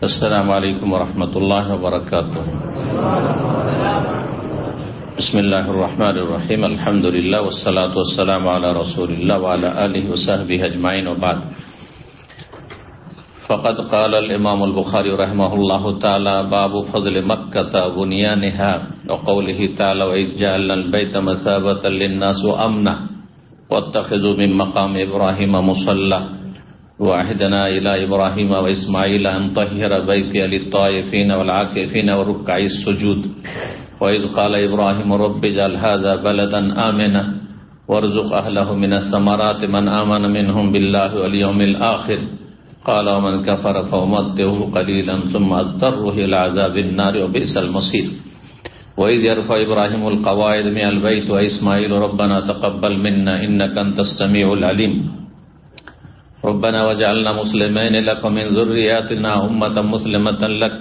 আসসালামু আলাইকুম ওয়া রাহমাতুল্লাহি ওয়া বারাকাতুহু। বিসমিল্লাহির রহমানির রহিম। আলহামদুলিল্লাহ ওয়াসসালাতু ওয়াসসালামু আলা রাসূলিল্লাহ ওয়া আলা আলিহি ওয়া সাহবিহি আজমাইন ওয়া বা'দ। ফাকাদ ক্বালা আল-ইমাম আল-বুখারী রাহিমাহুল্লাহু তাআলা বাবু ফাযলি মক্কাহ ওয়া বুনিয়ানিহা ওয়া কওলিহি তাআলা ওয়া ইয জাআলনা আল-বাইতা মাসাবাতাল লিন-নাস ওয়া আমনা ওয়াত্তাখিযু মিন মাকামি ইব্রাহিমা মুসাল্লা وعهدنا إلى إبراهيم وإسماعيل أن طهر بيتي للطائفين والعاكفين والركع السجود وإذ قال إبراهيم رب اجعل هذا بلدا آمنا وارزق أهله من الثمرات من آمن منهم بالله واليوم الآخر قال ومن كفر فأمتعه قليلا ثم أضطره إلى عذاب النار وبئس المصير وإذ يرفع إبراهيم القواعد من البيت وإسماعيل ربنا تقبل منا إنك أنت السميع العليم ربنا وجعلنا مسلمين لك من ذرياتنا أمة مسلمة لك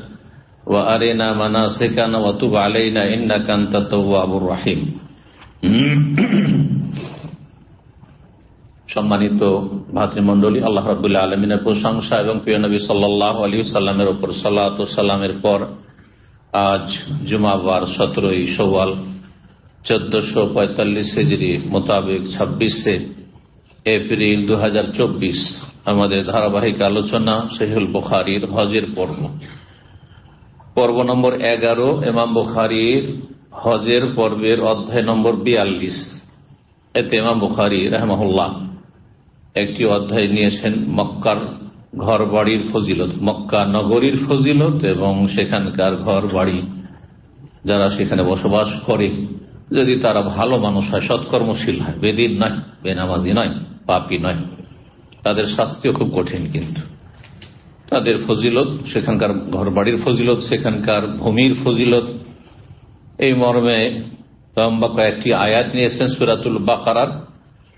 وأرنا مناسكنا وتب علينا إنك أنت التواب الرحيم। সম্মানিত ভাতৃমণ্ডলী, আল্লাহ রাব্বুল আলামিনের প্রশংসা এবং প্রিয় নবী সাল্লাল্লাহু আলাইহি ওয়াসাল্লামের উপর সালাত ও সালামের পর আজ জুমাবার 17ই শাওয়াল 1445 হিজরি মোতাবেক 26 এপ্রিল 2024 আমাদের ধারাবাহিক আলোচনা সহিহুল বুখারীর হজের পর্ব নম্বর 11, ইমাম বুখারীর হজের পর্বের অধ্যায় নম্বর 42। এতে ইমাম বুখারী রাহিমাহুল্লাহ একটি অধ্যায় নিয়েছেন মক্কার ঘর বাড়ির ফজিলত, মক্কা নগরীর ফজিলত এবং সেখানকার ঘর বাড়ি যারা সেখানে বসবাস করে যদি তারা ভালো মানুষ হয়, সৎকর্মশীল হয়, বেদিন নয়, বেনামাজি নয়, পাপী নয়, তাদের শাস্তিও খুব কঠিন। কিন্তু তাদের ফজিলত, সেখানকার ঘরবাড়ির ফজিলত, সেখানকার ভূমির ফজিলত, এই মর্মে কয়েকটি আয়াত নিয়েছেন সূরাতুল বাকারার,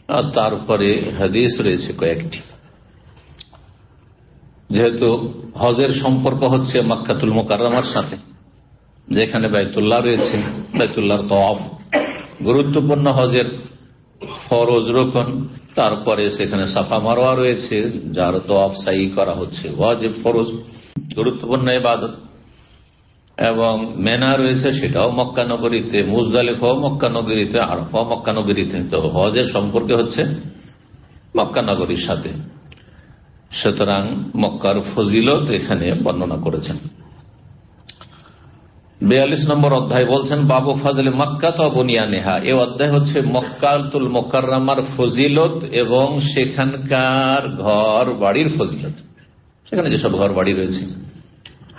আর তারপরে হাদিস রয়েছে কয়েকটি। যেহেতু হজের সম্পর্ক হচ্ছে মক্কাতুল মুকাররমার সাথে, যেখানে বাইতুল্লাহ রয়েছে, বাইতুল্লাহর তওয়াফ গুরুত্বপূর্ণ, হজের ফরজ রুকন, তারপরে সেখানে সাফা মারওয়া রয়েছে যার তওয়াফ সাই করা হচ্ছে, ওয়াজিব ফরজ গুরুত্বপূর্ণ ইবাদত, এবং মেনা রয়েছে সেটাও মক্কা নগরীতে, মুজদালিফাও মক্কা নগরীতে, আরাফাও মক্কা নগরীতে। তো হজের সম্পর্কে হচ্ছে মক্কা নগরীর সাথে, সুতরাং মক্কার ফজিলত এখানে বর্ণনা করেছেন। 42 নম্বর অধ্যায় বলছেন বাবু ফাজলে মক্কা তো বুনিয়ানিহা। এই অধ্যায় হচ্ছে মক্কাতুল মুকাররমার ফজিলত এবং সেখানকার ঘর বাড়ির ফজিলত। সেখানে যেসব ঘর বাড়ি রয়েছে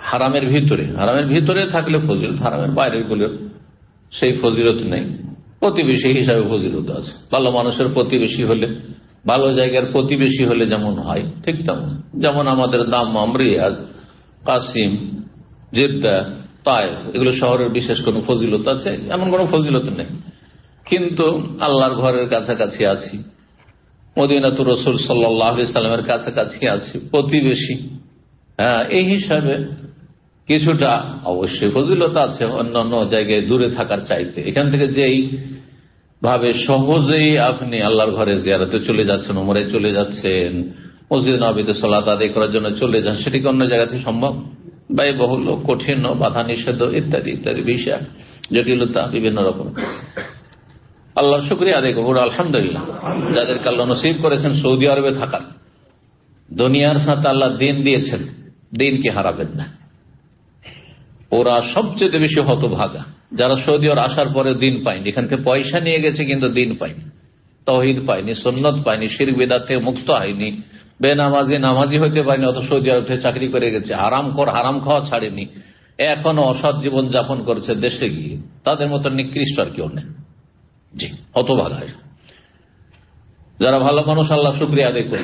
হারামের ভিতরে থাকলে ফজিলত, হারামের বাইরের গুলো সেই ফজিলত নেই। প্রতিবেশী হিসাবে ফজিলত আছে। ভালো মানুষের প্রতিবেশী হলে, ভালো জায়গার প্রতিবেশী হলে যেমন হয়, ঠিক তেমন, যেমন আমাদের দাম্মাম, রিয়াদ, কাসিম, জেদ্দা, তায়েফ, এগুলো শহরের বিশেষ কোন ফজিলত আছে? এমন কোন ফজিলত নেই। কিন্তু আল্লাহর ঘরের কাছাকাছি আছি, মদিনাতুর রাসূল সাল্লাল্লাহু আলাইহি সাল্লামের কাছাকাছি আছি, প্রতিবেশী, এই হিসাবে কিছুটা অবশ্যই ফজিলত আছে অন্যান্য জায়গায় দূরে থাকার চাইতে। এখান থেকে যেই ভাবে সহজেই আপনি আল্লাহর ঘরে জিয়ারতে চলে যাচ্ছেন, উমরায় চলে যাচ্ছেন, মসজিদ নববীতে সালাত আদায় করার জন্য চলে যান, সেটি কি অন্য জায়গাতে সম্ভব? ব্যয়বহুল, কঠিন, বাধা নিষেধ ইত্যাদি ইত্যাদি বিষয়, জটিলতা বিভিন্ন রকম। আল্লাহর শুকরিয়া আদায় করব, আলহামদুলিল্লাহ, যাদেরকে আল্লাহ নসিব করেছেন সৌদি আরবে থাকার। দুনিয়ার সাথে আল্লাহ দিন দিয়েছেন, দিনকে হারাবেন না। ওরা সবচেয়ে বেশি হতভাগা যারা সৌদি আরব আসার পরে দিন পায়নি। এখান থেকে পয়সা নিয়ে গেছে কিন্তু দিন পায়নি, তাওহীদ পায়নি, সুন্নাত পায়নি, শিরক বিদআত থেকে মুক্ত হয়নি, বেনামাজি নামাজি হইতে পারেনি, অত সৌদি আরব থেকে চাকরি করে গেছে, হারাম খাওয়া ছাড়েনি, এখনো অসৎ জীবন যাপন করছে দেশে গিয়ে। তাদের মতো নিকৃষ্ট আর কেউ নেই। জি, হতভাগা। যারা ভালো মানুষ আল্লাহ শুকরিয়া আদায় করি,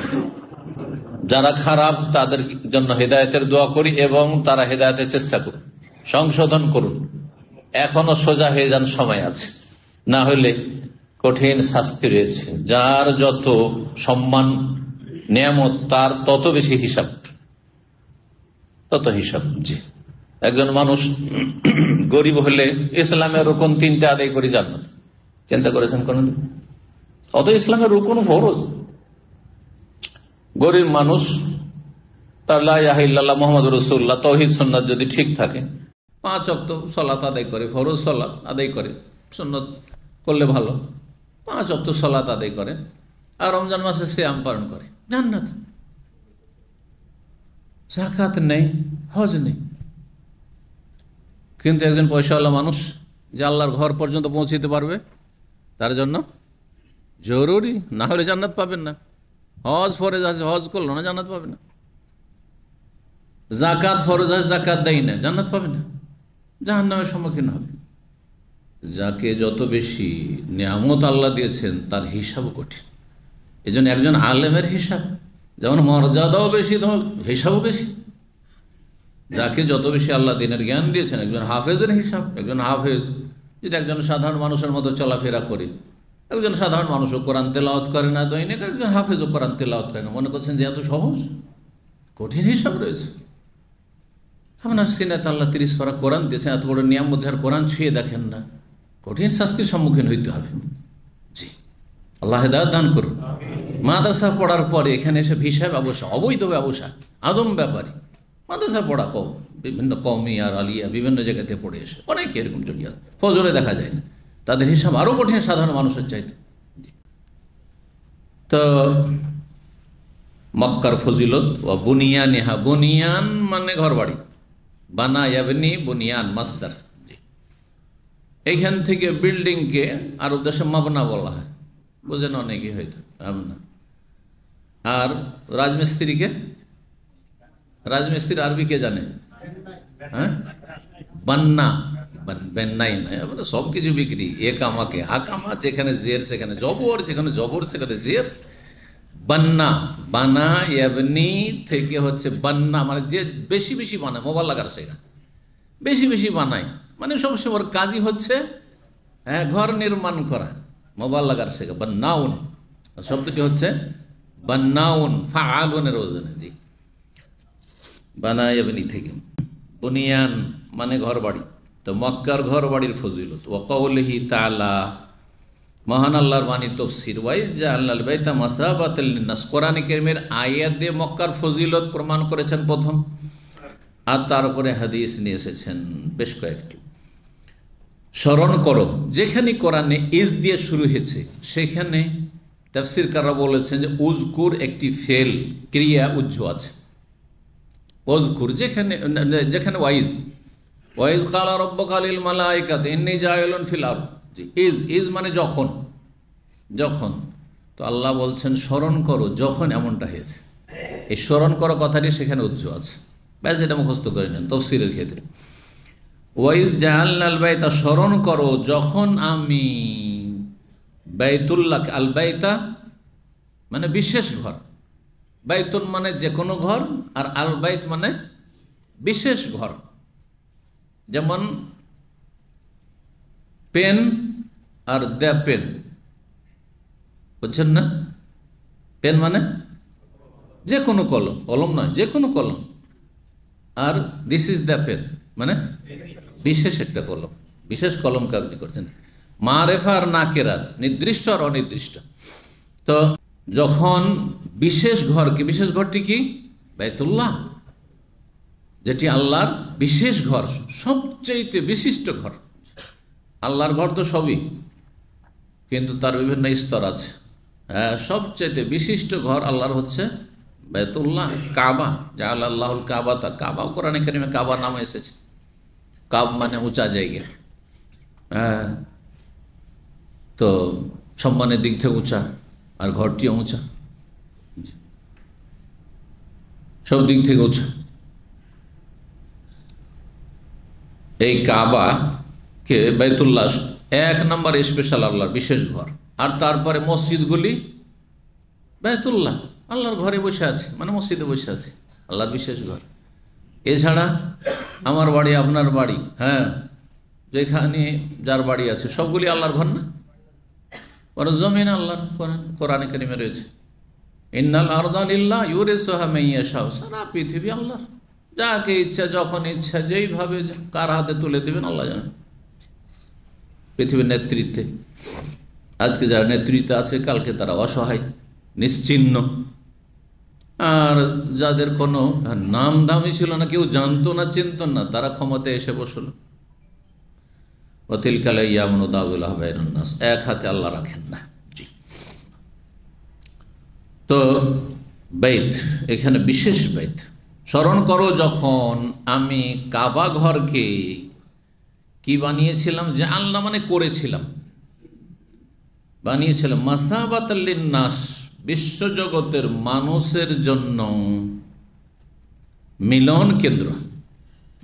যারা খারাপ তাদের জন্য হেদায়েতের দোয়া করি এবং তারা হেদায়েতের চেষ্টা করুন, সংশোধন করুন, এখনো সোজা হয়ে যান, সময় আছে, না হলে কঠিন শাস্তি রয়েছে। যার যত সম্মান নিয়ামত তার তত বেশি হিসাব, তত হিসাব। জি, একজন মানুষ গরিব হলে ইসলামের রুকন 3টা আদায় করে জান্নাত, চিন্তা করেছেন কোনদিন? অত ইসলামের রুকন ফরজ। গরিব মানুষ তার লা ইলাহা ইল্লাল্লাহ মুহাম্মাদুর রাসূলুল্লাহ তাওহীদ সুন্নাত যদি ঠিক থাকে, 5 ওয়াক্ত সালাত আদায় করে, ফরজ সালাত আদায় করে, সুন্নত করলে ভালো, 5 ওয়াক্ত সালাত আদায় করে, আর রমজান মাসে সিয়াম পালন করে, জান্নাত। যাকাত নেই, হজ নেই, কিন্তু একজন পয়সাওয়ালা মানুষ যে আল্লাহর ঘর পর্যন্ত পৌঁছতে পারবে, তার জন্য জরুরি, না হলে জান্নাত পাবেন না। হজ ফরজ আছে, হজ করলো না, জান্নাত পাবে না। যাকাত ফরজ আছে, যাকাত দেয় না, জান্নাত পাবে না, জাহান্নামের সম্মুখীন হবে। যাকে যত বেশি নিয়ামত আল্লাহ দিয়েছেন তার হিসাবও কঠিন। এই জন্য একজন আলেমের হিসাব যেমন মর্যাদাও বেশি, তেমন হিসাবও বেশি। যাকে যত বেশি আল্লাহ দিনের জ্ঞান দিয়েছেন, একজন হাফেজের হিসাব, একজন হাফেজ যদি একজন সাধারণ মানুষের মতো চলাফেরা করে, একজন সাধারণ মানুষও কোরআন তেলাওয়াত করে না দৈনিক, একজন হাফেজও কোরআন তেলাওয়াত করে না, মনে করছেন যে এত সহজ? কঠিন হিসাব রয়েছে। আপনার সিনাতে আল্লাহ 30 পারা কোরআন দিয়েছেন, এত বড় নিয়ম মধ্যে আর কোরআন ছুঁয়ে দেখেন না, কঠিন শাস্তির সম্মুখীন হইতে হবে। জি, আল্লাহ হেদায়েত দান করুন। মাদ্রাসা পড়ার পরে এখানে এসে ভিসা ব্যবসা, অবৈধ ব্যবসা, আদম ব্যাপারী, মাদ্রাসা পড়া বিভিন্ন কওমি আর আলিয়া বিভিন্ন জায়গাতে পড়ে এসে অনেকে এরকম জড়িয়ে, ফজরে দেখা যায় না, তাদের হিসাব আরও কঠিন সাধারণ মানুষের চাইতে। তো মক্কার ফজিলত ও বুনিয়ানিহা, বুনিয়ান মানে ঘর বাড়ি, বানা ইয়াবনি বুনিয়ান মাসদার। এইখান থেকে বিল্ডিংকে আর উদ্দেশ্যে মাবনা বলা হয়, বোঝেন অনেকে হয়তো না। আর রাজমিস্ত্রিকে, রাজমিস্ত্রি আরবি কে জানে? হ্যাঁ, বান্না, বেন্নাই নয়, মানে সব কিছু বিক্রি, একামাকে আকামা, যেখানে জের সেখানে জবর, যেখানে জবর সেখানে জের। বান্না, বানা ইয়াবনি থেকে হচ্ছে বান্না, মানে যে বেশি বেশি বানায়, মোবাইল লাগার শেখা, বেশি বেশি বানায়, মানে সবসময় ওর কাজই হচ্ছে ঘর নির্মাণ করা, মোবাইল লাগার শেখা। বান্নাউন শব্দটি হচ্ছে বান্নাউন, ফাআলুনের ওজনে। জি, বানা ইয়াবনি থেকে বুনিয়ান মানে ঘর বাড়ি। তো মক্কার ঘর বাড়ির ফজিলত, ওয়া কাউলিহি তাআলা, মহান আল্লাহর বাণীর তাফসীর, ওয়াইজ জাআলনাল বাইতা মাসাবাতাল লিন্নাস, কোরআনে কারীমের আয়াত দিয়ে মক্কার ফজিলত প্রমাণ করেছেন প্রথম, আর তারপরে হাদিস নিয়ে এসেছেন বেশ কয়েকটি। স্মরণ করো, যেখানে কোরআনে ইজ দিয়ে শুরু হয়েছে সেখানে তাফসীরকাররা বলেছেন যে উজকুর একটি ফেল ক্রিয়া উজ্জ আছে। উজকুর যেখানে যেখানে ওয়াইজ, ওয়াইজ কালা রব্বুকা লিল মালাইকাতি ইন্নী জাইলুন ফিল আরদ। ইজ, ইজ মানে যখন, যখন। তো আল্লাহ বলছেন স্মরণ করো যখন এমনটা হয়েছে, এই স্মরণ করো কথাটি সেখানে উজ্জ আছে, ব্যাস এটা মুখস্থ করে নেন তাফসীরের ক্ষেত্রে। ওয়াইজ জাআলনাল বাইতা, স্মরণ করো যখন আমি বাইতুল্লাহ, আল বাইতা মানে বিশেষ ঘর, বাইতুন মানে যে কোনো ঘর, আর আল বাইত মানে বিশেষ ঘর। যেমন পেন আর দ্য পেন, বুঝছেন না? পেন মানে যে কোনো কলম, কলম নয় যে কোনো কলম, আর দিস ইজ দ্য পেন মানে বিশেষ একটা কলম, বিশেষ কলমকে আপনি করছেন। মারেফা আর নাকেরাত, নির্দিষ্ট আর অনির্দিষ্ট। তো যখন বিশেষ ঘরকে, বিশেষ ঘরটি কি? বাইতুল্লাহ, যেটি আল্লাহর বিশেষ ঘর, সবচেয়ে বিশিষ্ট ঘর। আল্লাহর ঘর তো সবই, কিন্তু তার বিভিন্ন স্তর আছে। হ্যাঁ, সবচেয়ে বিশিষ্ট ঘর আল্লাহর হচ্ছে বাইতুল্লাহ, কাবা। জাআলা আল্লাহুল কাবা, তা কাবা কোরআনে কারিমে কাবা নাম এসেছে। কাব মানে উঁচা জায়গা। হ্যাঁ, তো সম্মানের দিক থেকে উঁচা, আর ঘরটিও উঁচা, সব দিক থেকে উঁচা। এই কাবাকে, বাইতুল্লাহ 1 নম্বর স্পেশাল আল্লাহর বিশেষ ঘর। আর তারপরে মসজিদগুলি বাইতুল্লাহ, আল্লাহর ঘরে বসে আছে, মানে মসজিদে বসে আছে, আল্লাহর বিশেষ ঘর। এছাড়া আমার বাড়ি, আপনার বাড়ি, হ্যাঁ, যেখানে যার বাড়ি আছে সবগুলি আল্লাহর ঘর না? ওরা জমিন আল্লাহর, কোরআনে কারিমে রয়েছে ইন্নাল আরদা লিল্লাহ ইউরিসুহা মান ইয়াশা, সারা পৃথিবী আল্লাহর, যাকে ইচ্ছা যখন ইচ্ছা যেইভাবে কার হাতে তুলে দেবেন আল্লাহ জানেন। পৃথিবীর নেতৃত্বে আজকে যারা নেতৃত্বে আছে, কালকে তারা অসহায়, নিশ্চিহ্ন। আর যাদের কোনো নাম দামই ছিল না, কেউ জানতো না চিনত না, তারা ক্ষমতায় এসে বসল। এক হাতে আল্লাহ রাখেন না। জি, তো বাইত, এখানে বিশেষ বাইত স্মরণ করো যখন আমি কাবা ঘরকে কি বানিয়েছিলাম, যে আল্লাহ মানে করেছিলাম, বানিয়েছিলাম মাসাবাতাল লিন্নাস, বিশ্বজগতের মানুষের জন্য মিলন কেন্দ্র,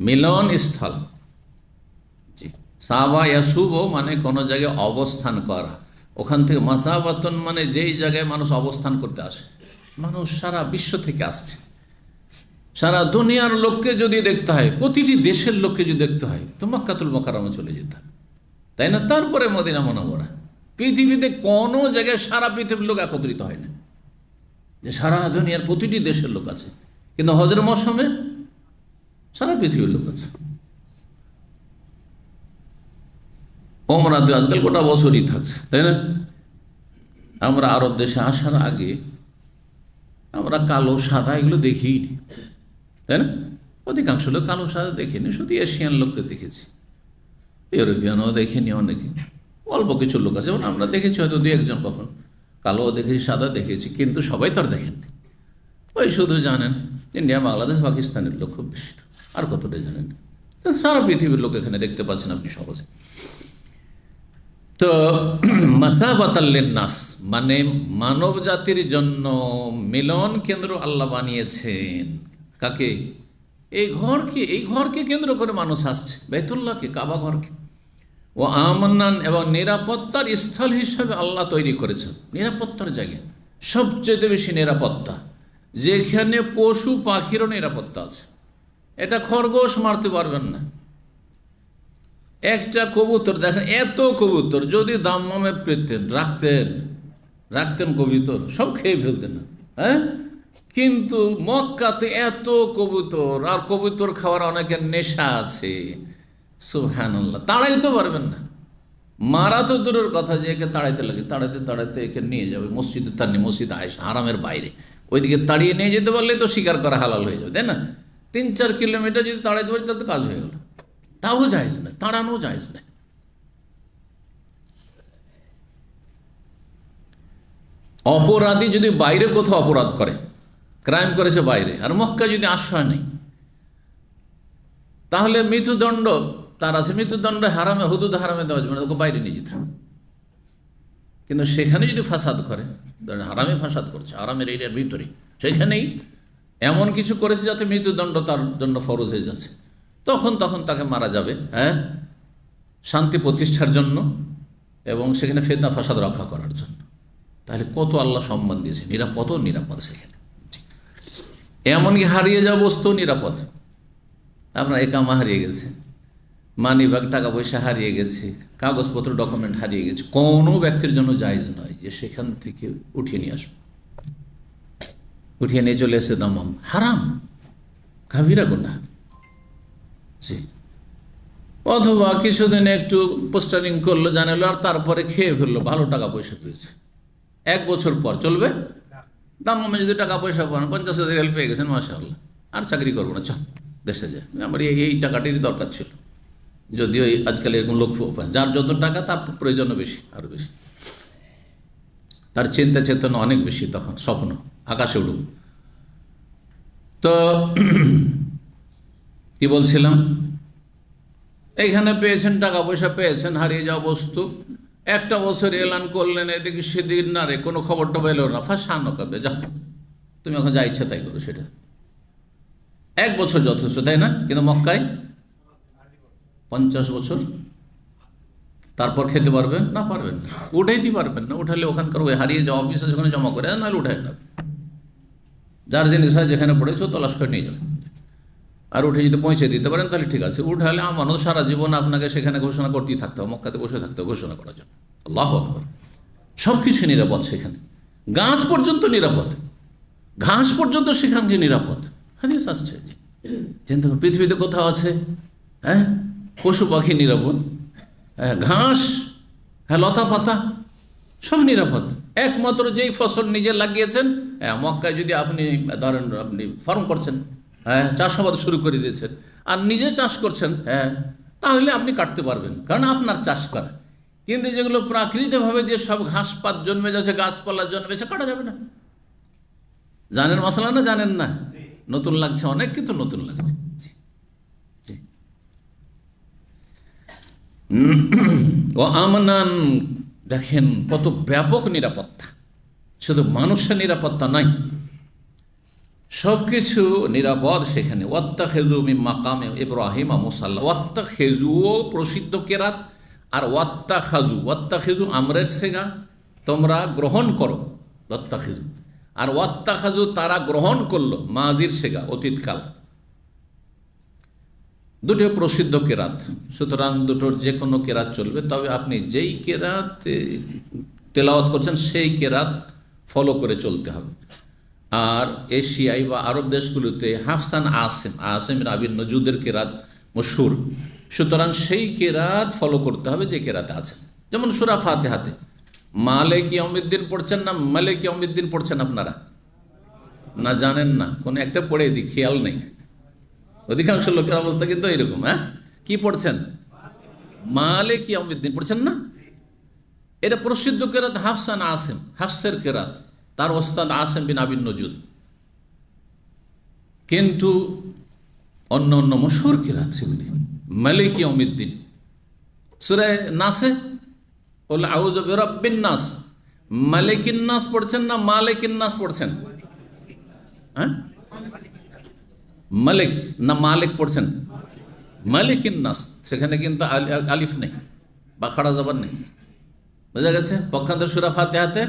মিলন স্থল। জি, সাবা ইয়াসুব মানে কোনো জায়গায় অবস্থান করা, ওখান থেকে মাসাবাতন মানে যেই জায়গায় মানুষ অবস্থান করতে আসে। মানুষ সারা বিশ্ব থেকে আসছে, সারা দুনিয়ার লোককে যদি দেখতে হয়, প্রতিটি দেশের লোককে যদি দেখতে হয় তো মক্কাতুল মুকাররমা চলে যেতে হয়, তাই না? তারপরে মদিনা মুনাওয়ারা। পৃথিবীতে কোনো জায়গায় সারা পৃথিবীর লোক একত্রিত হয় না, যে সারা দুনিয়ার প্রতিটি দেশের লোক আছে, কিন্তু হজের মৌসুমে সারা পৃথিবীর লোক আছে। ওমরা তো আজকাল গোটা বছরই থাকছে, তাই না? আমরা আরব দেশে আসার আগে আমরা কালো সাদা এগুলো দেখিনি, তাই না? অধিকাংশ লোক কালো সাদা দেখিনি, শুধু এশিয়ান লোককে দেখেছি, ইউরোপিয়ানও দেখিনি, অনেকে অল্প কিছু লোক আছে, যেমন আমরা দেখেছি হয়তো দু একজন, কখন কালো দেখেছি, সাদা দেখেছি, কিন্তু সবাই তো আর দেখেননি। ওই শুধু জানেন ইন্ডিয়া, বাংলাদেশ, পাকিস্তানের লোক খুব বেশি, আর কতটা জানেন? সারা পৃথিবীর লোক এখানে দেখতে পাচ্ছেন আপনি সহজে। তো মাসাবাতাল লিন্নাস মানে মানব জাতির জন্য মিলন কেন্দ্র আল্লাহ বানিয়েছেন। কাকে? এই ঘরকে, এই ঘরকে কেন্দ্র করে মানুষ আসছে, বাইতুল্লাহকে, কাবা ঘরকে। ও আমান্নান এবং নিরাপত্তার স্থল হিসাবে আল্লাহ তৈরি করেছেন, নিরাপত্তার জায়গা, সবচেয়ে বেশি নিরাপত্তা, যেখানে পশু পাখিরও নিরাপত্তা আছে। এটা খরগোশ মারতে পারবেন না। একটা কবুতর দেখেন, এত কবুতর যদি দাম্মামে পেতেন, রাখতেন কবুতর, সব খেয়ে ফেলতেন না, হ্যাঁ? কিন্তু মক্কাতে এত কবুতর, আর কবুতর খাওয়ার অনেকের নেশা আছে, সুবহানাল্লাহ, তাড়াইতে পারবেন না। মারা তো দূরের কথা, যে একে তাড়াইতে লাগে, তাড়াইতে একে নিয়ে যাবে মসজিদে, তার নিয়ে মসজিদ আয়েশা হারামের বাইরে, ওইদিকে তাড়িয়ে নিয়ে যেতে পারলে তো শিকার করা হালাল হয়ে যাবে, তাই না? 3-4 কিলোমিটার যদি তাড়াইতে পারি তাতে কাজ হয়ে গেল। তাও জায়েজ না, তাড়ানো জায়েজ না। অপরাধী যদি বাইরে কোথাও অপরাধ করে, ক্রাইম করেছে বাইরে, আর মক্কা যদি আশ্রয় নেই, তাহলে মৃত্যুদণ্ড তার আছে, মৃত্যুদণ্ড হারামে, হুদুদ হারামে দেওয়া যাবে না, ওকে বাইরে নিয়ে যেতে হবে। কিন্তু সেখানে যদি ফাসাদ করে, হারামে ফাসাদ করছে, হারামের এরিয়ার ভিতরে, সেখানেই এমন কিছু করেছে যাতে মৃত্যুদণ্ড তার জন্য ফরজ হয়ে যাচ্ছে, তখন তাকে মারা যাবে, হ্যাঁ, শান্তি প্রতিষ্ঠার জন্য এবং সেখানে ফিতনা ফাসাদ রক্ষা করার জন্য। তাহলে কত আল্লাহ সম্মান দিয়েছে, নিরাপদ সেখানে। এমনকি হারিয়ে যাওয়া বস্তু নিরাপদ। আপনার একামা হারিয়ে গেছে, মানি ব্যাগ, টাকা পয়সা হারিয়ে গেছে, কাগজপত্র, ডকুমেন্ট হারিয়ে গেছে, কোনো ব্যক্তির জন্য জায়েজ নয় যে সেখান থেকে উঠিয়ে নিয়ে আসবে, উঠিয়ে নিয়ে চলে এসে দামাম, হারাম, কাবিরা গুনাহ। জি, অথবা কিছুদিন একটু পোস্টারিং করলো, জানালো, আর তারপরে খেয়ে ফেললো, ভালো টাকা পয়সা পেয়েছে, 1 বছর পর চলবে? দামামে যদি টাকা পয়সা পান, 50,000 রিয়াল পেয়ে গেছেন, মাশাআল্লাহ, আর চাকরি করবো না, চল দেশে যায়, আমার এই টাকাটিরই দরকার ছিল। যদিও আজকাল এরকম লোক পায়, যার যত টাকা তার প্রয়োজনও বেশি, আরও বেশি, তার চিন্তা চেতনা অনেক বেশি, তখন স্বপ্ন আকাশে উঠুক। তো কি বলছিলাম, এইখানে পেয়েছেন, টাকা পয়সা পেয়েছেন, হারিয়ে যাওয়া বস্তু, 1 বছর এলান করলেন, এদিকে সেদিন না রে, কোনো খবরটা পেল না, ফাঁসানো করবে, যা তুমি এখন যা ইচ্ছা তাই করো, সেটা 1 বছর যথেষ্ট, তাই না? কিন্তু মক্কায় 50 বছর, তারপর খেতে পারবেন না? পারবেন না, উঠাইতে পারবেন না। উঠালে ওখানকার ওই হারিয়ে যাওয়া অফিসে সেখানে জমা করে, নাহলে উঠায় না, যার জিনিস হয় যেখানে পড়েছে তলাশ করে নিয়ে যাবেন। আর উঠে যদি পৌঁছে দিতে পারেন তাহলে ঠিক আছে, উঠালে আমানত সারা জীবন আপনাকে সেখানে ঘোষণা করতেই থাকতে হবে, মক্কাতে বসে থাকতে হবে ঘোষণা করার জন্য। আল্লাহু আকবার, সব কিছু নিরাপদ সেখানে, ঘাস পর্যন্ত নিরাপদ, ঘাস পর্যন্ত সেখান থেকে নিরাপদ। হাদিস আসছে, চিন্তা করুন, পৃথিবীতে কোথাও আছে, হ্যাঁ, পশু পাখি নিরাপদ, হ্যাঁ, ঘাস, হ্যাঁ, লতা পাতা সব নিরাপদ। একমাত্র যেই ফসল নিজে লাগিয়েছেন, মক্কায় যদি আপনি ধরেন আপনি ফার্ম করছেন, চাষাবাদ শুরু করে দিয়েছেন আর নিজে চাষ করছেন, তাহলে আপনি কাটতে পারবেন, কারণ আপনার চাষ করা। কিন্তু যেগুলো প্রাকৃতিকভাবে যে সব ঘাসপাত জন্মে যাচ্ছে, গাছপালা জন্মেছে, কাটা যাবে না। জানেন মশলা না জানেন না? নতুন লাগছে অনেক, কিন্তু নতুন লাগবে। ও আমনান, দেখেন কত ব্যাপক নিরাপত্তা। শুধু মানুষের নিরাপত্তা নয়, সবকিছু নিরাপদ সেখানে। ওয়াত্তাখিযু মিন মাকামে ইব্রাহিম মুসাল্লা। ওয়াত্তাখিযুও প্রসিদ্ধ কেরাত, আর ওয়াত্তাখিযু আমরের সেগা, তোমরা গ্রহণ করো, ওয়াত্তাখিযু। আর ওয়াত্তাখাযু তারা গ্রহণ করলো, মাজির সেগা, অতীতকাল। দুটো প্রসিদ্ধ কেরাত, সুতরাং দুটোর যে কোনো কেরাত চলবে। তবে আপনি যেই কেরাত তেলাওয়াত করছেন সেই কেরাত ফলো করে চলতে হবে। আর এশিয়ায় বা আরব দেশগুলোতে হাফসান আসেম আবিন নজুদের কেরাত মশহুর, সুতরাং সেই কেরাত ফলো করতে হবে যে কেরাতে আছে। যেমন সূরা ফাতিহাতে মালিক ইয়াউমিদ্দিন পড়ছেন না মালিক ইয়াউমিদ্দিন পড়ছেন আপনারা? না, জানেন না, কোনো একটা পড়ে দিই, খেয়াল নেই। অধিকাংশ লোকের অবস্থা কিন্তু এইরকম। কি পড়ছেন? মালিক ইয়াউমিদ্দিন পড়ছেন না? এটা প্রসিদ্ধ কেরাত হাফসান আসেম, হাফসের কেরাত, তার ওস্তাদ আসেম বিন আবিন নজুদ। কিন্তু অন্য অন্য মশহুর কেরাত সেগুলি। মালিক ইয়াউমিদ্দিন সূরা নাসে কুল আউযু বিরাব্বিন নাস, মালিকিন নাস পড়ছেন না মালিকিন নাস পড়ছেন? মালিক না মালিক পড়ছেন? মালিকিন নাস, সেখানে কিন্তু আলিফ নেই বা খাড়া জবর নেই, বোঝা গেছে? পক্ষান্তর সূরা ফাতিহাতে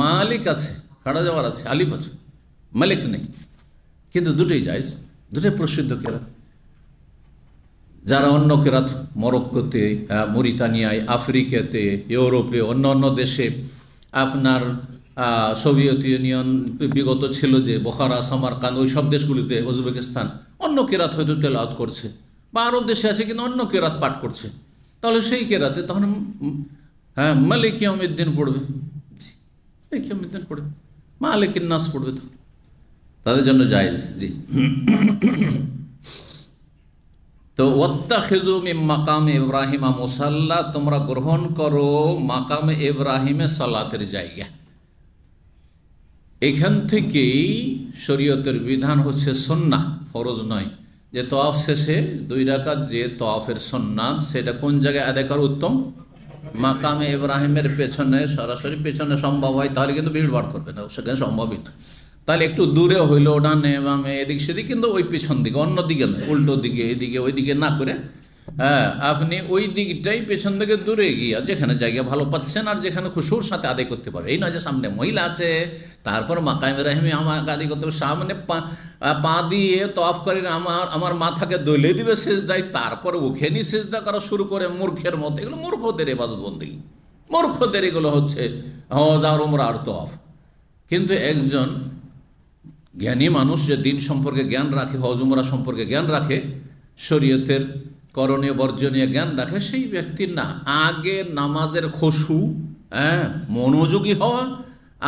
মালিক আছে, খাড়া জবর আছে, আলিফ আছে, মালিক নেই। কিন্তু দুটোই জায়েজ, দুটোই প্রসিদ্ধ কেরাত। যারা অন্য কেরাত মরক্কোতে, মরিতানিয়ায়, আফ্রিকাতে, ইউরোপে, অন্য অন্য দেশে, আপনার সোভিয়েত ইউনিয়ন বিগত ছিল যে বোখারা, সামারকান্দ, ওই সব দেশগুলিতে, উজবেকিস্তান, অন্য কেরাত হয়তো তেলাওয়াত করছে, বা আরব দেশে আছে কিন্তু অন্য কেরাত পাঠ করছে, তাহলে সেই কেরাতে তখন মালিক ইয়াউমিদ্দিন পড়বে, মালিক ইয়াউমিদ্দিন পড়বে, মালিকিন নাস পড়বে, তো তাদের জন্য জায়েজ। জি। তো ওয়াত্তাখিযু মিন মাকামে ইব্রাহিম মুসাল্লা, তোমরা গ্রহণ করো মাকামে ইব্রাহিমে সালাতের জায়গা। এখান থেকেই শরীয়তের বিধান হচ্ছে সুন্নাহ, ফরজ নয়, যে তওয়াফ শেষে 2 রাকাত যে তওয়াফের সুন্নাত, সেটা কোন জায়গায় আদায় করা উত্তম? মাকামে ইব্রাহিমের পেছনে, সরাসরি পেছনে সম্ভব হয় তাহলে কিন্তু ভিড় ভাড় করবে না, সেখানে সম্ভবই না। তাহলে একটু দূরে হইলো, ডানে বামে এদিক সেদিক, কিন্তু ওই পিছন দিকে, অন্য দিকে নয়, উল্টো দিকে, এদিকে ওই দিকে না করে, আপনি ওই দিকটাই পেছন থেকে দূরে গিয়ে যেখানে জায়গা ভালো পাচ্ছেন আর যেখানে খুশুর সাথে আদায় করতে পারবে। এই নয় যে সামনে মহিলা আছে তারপর মাকাম ইব্রাহিমে আমাকে আদায় করতে হবে, সামনে পা দিয়ে তওয়াফ করে আমার মাথাকে দলে দিবে সেজদায়, তারপর ওখানেই সেজদা করা শুরু করে মূর্খের মতো। এগুলো মূর্খদের ইবাদত বন্দেগী, মূর্খদের এগুলো হচ্ছে হজ আর উমরা আর তওয়াফ। কিন্তু একজন জ্ঞানী মানুষ যে দিন সম্পর্কে জ্ঞান রাখে, হজ উমরা সম্পর্কে জ্ঞান রাখে, শরীয়তের করণীয় বর্জনীয় জ্ঞান রাখে, সেই ব্যক্তির না আগে নামাজের খুশু, মনোযোগী হওয়া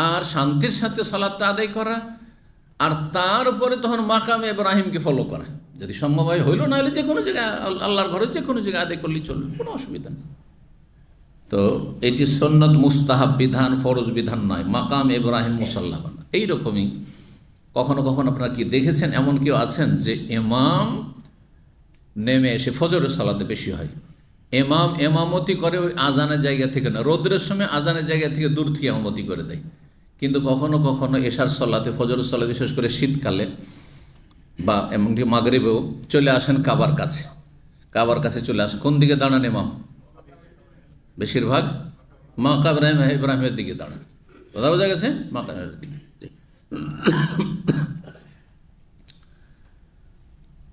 আর শান্তির সাথে সালাতটা আদায় করা, আর তারপরে তখন মাকামে ইব্রাহিমকে ফলো করা, যদি সম্ভব হয় হইল, না হলে যে কোনো জায়গায় আল্লাহর ঘরে যে কোনো জায়গায় আদায় করলেই চলবে, কোনো অসুবিধা নেই। তো এটি সুন্নত মুস্তাহাব বিধান, ফরজ বিধান নয়। মাকাম ইব্রাহিম মুসাল্লা বানা। এইরকমই কখনো কখনো আপনারা কি দেখেছেন, এমন কেউ আছেন যে ইমাম নেমে এসে, ফজরের সালাতে বেশি হয়, এমামতি করে ওই আজানের জায়গা থেকে না, রোদ্রের সময় আজানের জায়গা থেকে দূর থেকে এমামতি করে দেয়। কিন্তু কখনো কখনো এশার সালাতে, ফজরের সালাতে, বিশেষ করে শীতকালে বা এমনকি মাগরিবেও চলে আসেন কাবার কাছে চলে আসেন। কোন দিকে দাঁড়ান ইমাম? বেশিরভাগ মাকাম ইব্রাহিমের দিকে দাঁড়ান। কথা বোঝা গেছে? মাকামের দিকে।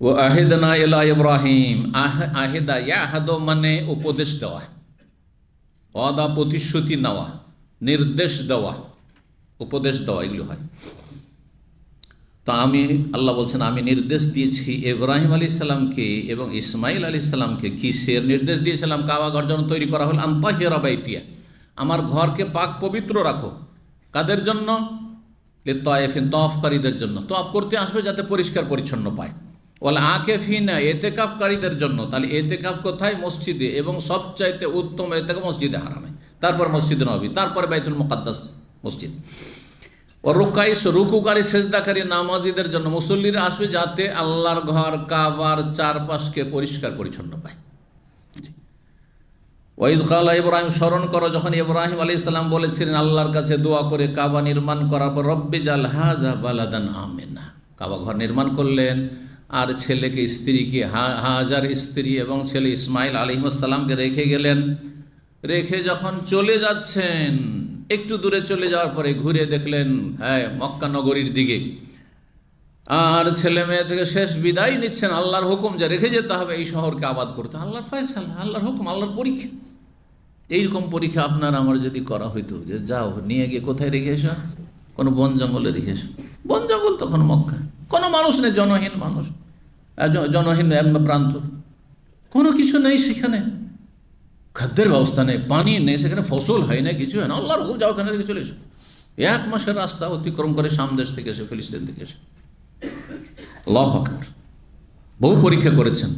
ও আহিদনা ইলা ইব্রাহিম, আহিদা ইয়াহাদ মানে উপদেশ দেওয়া, ওয়াদা প্রতিশ্রুতি নেওয়া, নির্দেশ দেওয়া, উপদেশ দেওয়া, এগুলো হয়। তো আল্লাহ বলছেন আমি নির্দেশ দিয়েছি ইব্রাহিম আলী সালামকে এবং ইসমাইল আলী সালামকে। কিসের নির্দেশ দিয়েছিলাম? কাবা ঘর যখন তৈরি করা হল, আনতাহিরা বাইতিয়া, আমার ঘরকে পাক পবিত্র রাখো। কাদের জন্য? লিত্তায়েফিন, তওয়াফকারীদের জন্য। তওয়াফ করতে আসবে যাতে পরিষ্কার পরিচ্ছন্ন পায়। ওয়াল আকিফিনা, ইতিকাফকারীদের জন্য। তাহলে ইতিকাফ কোথায়? মসজিদে, এবং সবচাইতে উত্তম ইতিকাফ মসজিদে হারামে, তারপর মসজিদে নববী, তারপর বাইতুল মুকাদ্দাস মসজিদ। ও রুকাইস, রুকুকারী সেজদাকারী নামাজীদের জন্য। মুসল্লিরা আসবে যাতে আল্লাহর ঘর কাবার চারপাশকে পরিষ্কার পরিচ্ছন্ন পায়। ওয়াইদ কালা ইব্রাহিম, স্মরণ করো যখন ইব্রাহিম আলাইহিস সালাম বলেছিলেন আল্লাহর কাছে দোয়া করে কাবা নির্মাণ করার পর, রব্বি জাল হাযা বালাদান আমিনা, কাবা ঘর নির্মাণ করলেন। আর ছেলেকে, স্ত্রীকে, হাজার স্ত্রী এবং ছেলে ইসমাইল আলাইহিস সালামকে রেখে গেলেন। রেখে যখন চলে যাচ্ছেন, একটু দূরে চলে যাওয়ার পরে ঘুরে দেখলেন মক্কা নগরীর দিকে, আর ছেলে মেয়ে থেকে শেষ বিদায় নিচ্ছেন। আল্লাহর হুকুম যে রেখে যেতে হবে, এই শহরকে আবাদ করতে, আল্লাহর ফয়সালা, আল্লাহর হুকুম, আল্লাহর পরীক্ষা। এইরকম পরীক্ষা আপনার আমার যদি করা হইতো, যে যাও নিয়ে গিয়ে কোথায় রেখে এসো? কোনো বন জঙ্গলে রেখে এসো। বন জঙ্গল তখন মক্কা, কোনো মানুষ নেই, জনহীন মানুষ, জনহীন প্রান্ত, কোনো কিছু নেই সেখানে, খাদ্যের ব্যবস্থা নেই, পানি নেই, সেখানে ফসল হয় না, কিছু হয় না। আল্লাহর হুকুম, যাও ওখানে রেখে চলে এসো। 1 মাসের রাস্তা অতিক্রম করে শাম দেশ থেকে এসে, ফিলিস্তিন থেকে এসে। আল্লাহু আকবার। বহু পরীক্ষা করেছেন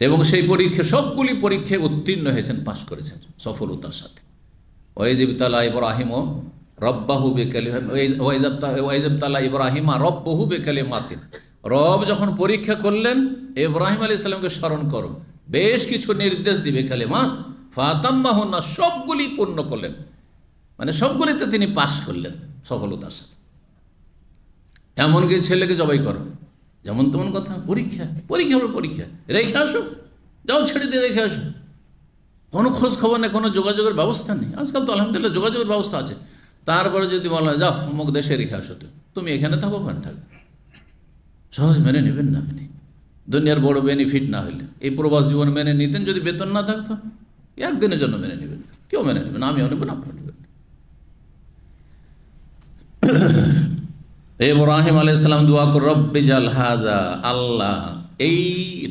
এবং সেই পরীক্ষা, সবগুলি পরীক্ষায় উত্তীর্ণ হয়েছেন, পাশ করেছেন সফলতার সাথে। ওয়াইজ ইবতালা ইব্রাহিম রব্বাহু ইব্রাহিমা রব্বাহু বিকালিমাতিন, রব যখন পরীক্ষা করলেন ইব্রাহিম আলাইহিস সালামকে স্মরণ করো, বেশ কিছু নির্দেশ দিবে, কালিমাত ফাতাম্মাহুন্না, সবগুলি পূর্ণ করলেন, মানে সবগুলিতে তিনি পাশ করলেন সফলতার সাথে। এমনকি ছেলেকে জবাই করো, যেমন তেমন কথা, পরীক্ষা, পরীক্ষা হবে, পরীক্ষা। রেখে আসো, যাও ছেড়ে দিয়ে রেখে আসো, কোনো খোঁজ খবর নেই, কোনো যোগাযোগের ব্যবস্থা নেই। আজকাল তো আলহামদুলিল্লাহ যোগাযোগের ব্যবস্থা আছে। তারপরে যদি বলা যাও অমুক দেশে রেখে আসো, তুমি এখানে থাকো, ওখানে থাকবে, সহজ মেনে নেবেন না আপনি। দুনিয়ার বড় বেনিফিট না হলে এই প্রবাস জীবন মেনে নিতেন, যদি বেতন না থাকতো, একদিনের জন্য মেনে নেবেন, কেউ মেনে নেবেন, আমিও নেবেন, আপনিও নেবেন। ইব্রাহিম আলাইহিস সালাম দোয়া করে, রব্বি জাল হাযা, আল্লাহ এই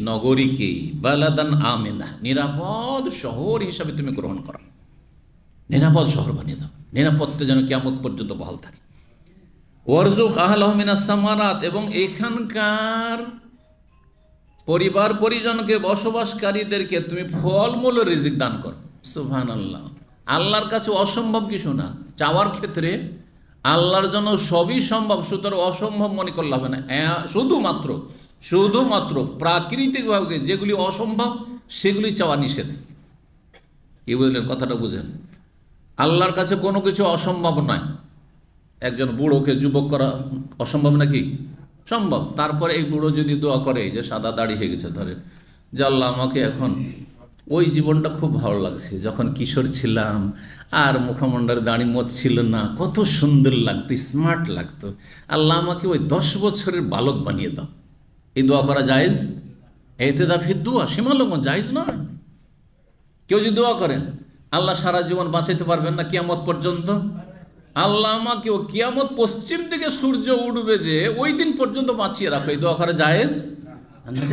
নগরীকে বালাদান আমিনা, নিরাপদ শহর হিসাবে তুমি গ্রহণ করো, নিরাপদ শহর বানিয়ে দাও, নিরাপত্তা যেন কিয়ামত পর্যন্ত বহাল থাকে। ওয়ারযুক আহলাহু মিনাস সামারাত, এবং এখানকার পরিবার পরিজনকে, বসবাসকারীদেরকে তুমি ফলমূল রিজিক দান করো। সুবহানাল্লাহ। আল্লাহর কাছে অসম্ভব কিছু না, চাওয়ার ক্ষেত্রে আল্লাহর জন্য সবই সম্ভব, সুতরাং অসম্ভব মনে করলে হবে না। শুধুমাত্র প্রাকৃতিকভাবে যেগুলি অসম্ভব সেগুলি চাওয়া নিষেধ। কি বুঝলেন? কথাটা বুঝেন। আল্লাহর কাছে কোনো কিছু অসম্ভব নয়। একজন বুড়োকে যুবক করা অসম্ভব নাকি? সম্ভব। তারপরে এই বুড়ো যদি দোয়া করে, যে সাদা দাড়ি হয়ে গেছে, ধরে যে আল্লাহ আমাকে এখন, ওই জীবনটা খুব ভালো লাগছে, যখন কিশোর ছিলাম আর মুখমণ্ডলে দাড়ি মোচ ছিল না, কত সুন্দর লাগতো, স্মার্ট লাগতো, আল্লাহ আমাকে ওই 10 বছরের বালক বানিয়ে দাও। এই দোয়া করা জায়েজ? এতেদাফির দোয়া, সীমালঙ্ঘন, জায়েজ নয়। কেউ যদি দোয়া করেন, আল্লাহ সারা জীবন বাঁচাইতে পারবেন না কিয়ামত পর্যন্ত, আল্লাহ আমাকে ও কিয়ামত পশ্চিম দিকে সূর্য উঠবে যে ওই দিন পর্যন্ত বাঁচিয়ে রাখো, এই দোয়া করা জায়েজ?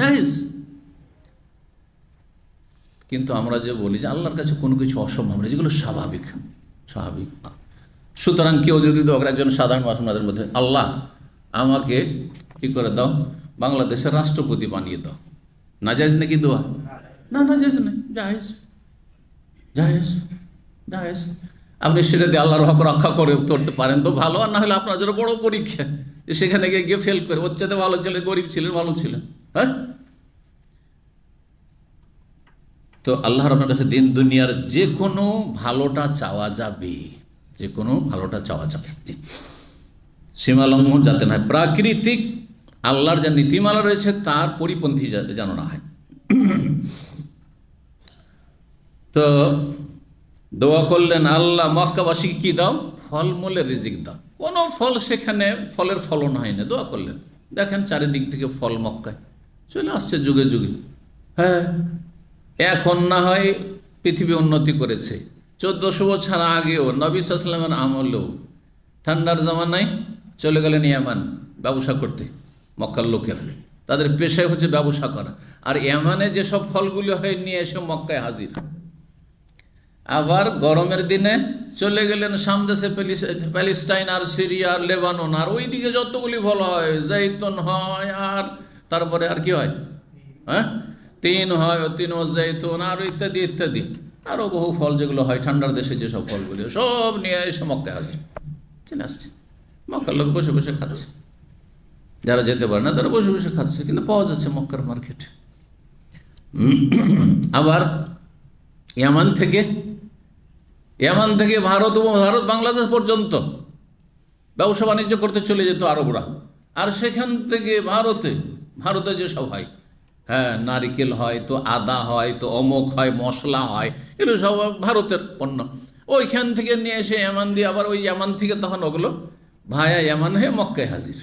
জায়েজ। কিন্তু আমরা যে বলি যে আল্লাহর কাছে কোনো কিছু অসম্ভব নেই, যেগুলো স্বাভাবিক। সুতরাং কেউ যদি দোয়া করে, একজন সাধারণ মানুষের মধ্যে, আল্লাহ আমাকে কি করে দাও, বাংলাদেশের রাষ্ট্রপতি বানিয়ে দাও, না জায়েজ নাকি দোয়া? না, না জায়েজ নেই, জায়েজ, জায়েজ, জায়েজ। আপনি সেটা দিয়ে আল্লাহর হক রক্ষা করে করতে পারেন তো ভালো, আর না হলে আপনার জন্য বড় পরীক্ষা, যে সেখানে গিয়ে ফেল করে, ওর চাইতে ভালো ছিলেন, গরিব ছিলেন, ভালো ছিলেন। হ্যাঁ, তো আল্লাহর আপনার কাছে দিন দুনিয়ার যে কোনো ভালোটা চাওয়া যাবে, যে কোনো ভালোটা চাওয়া যাবে, সীমালঙ্ঘন যাতে না হয়, প্রাকৃতিক আল্লাহর যা নীতিমালা রয়েছে তার পরিপন্থী যেন না হয়। তো দোয়া করলেন, আল্লাহ মক্কাবাসীকে কি দাও? ফলমূলের রিজিক দাও। কোনো ফল সেখানে ফলের ফলন হয় না। দোয়া করলেন, দেখেন চারিদিক থেকে ফল মক্কায় চলে আসছে যুগে যুগে। হ্যাঁ, এখন না হয় পৃথিবী উন্নতি করেছে, 1400 বছর আগেও নবী সাল্লাল্লাহু আলাইহি ওয়াসাল্লামের আমলেও ঠান্ডার জামানায় চলে গেলেন ইয়ামান ব্যবসা করতে। মক্কার লোকেরা, তাদের পেশায় হচ্ছে ব্যবসা করা, আর ইয়ামানে যেসব ফলগুলি হয় নিয়ে এসে মক্কায় হাজির। আবার গরমের দিনে চলে গেলেন সামদেশে, প্যালেস্টাইন আর সিরিয়া আর লেবানন, আর ওইদিকে যতগুলি ফল হয়, জৈতুন হয়, আর তারপরে আর কি হয়, হ্যাঁ তিন হয়, তিন ও জৈতুন, আর ইত্যাদি ইত্যাদি, আরও বহু ফল যেগুলো হয় ঠান্ডার দেশে, যেসব ফলগুলি সব নিয়ে এসে মক্কায় হাজির চলে আসছে। মক্কার লোক বসে বসে খাচ্ছে, যারা যেতে পারে না তারা বসে বসে খাচ্ছে, কিন্তু পাওয়া যাচ্ছে মক্কার মার্কেটে। আবার ইয়ামান থেকে ভারত বাংলাদেশ পর্যন্ত ব্যবসা বাণিজ্য করতে চলে যেত আরবরা, আর সেখান থেকে ভারতে যেসব হয়, হ্যাঁ নারিকেল হয়, তো আদা হয়, তো অমুক হয়, মশলা হয়, এগুলো সব ভারতের পণ্য, ওইখান থেকে নিয়ে এসে ইয়ামান দিয়ে, আবার ওই ইয়ামান থেকে তখন ওগুলো ভায়া ইয়ামান হয়ে মক্কায় হাজির।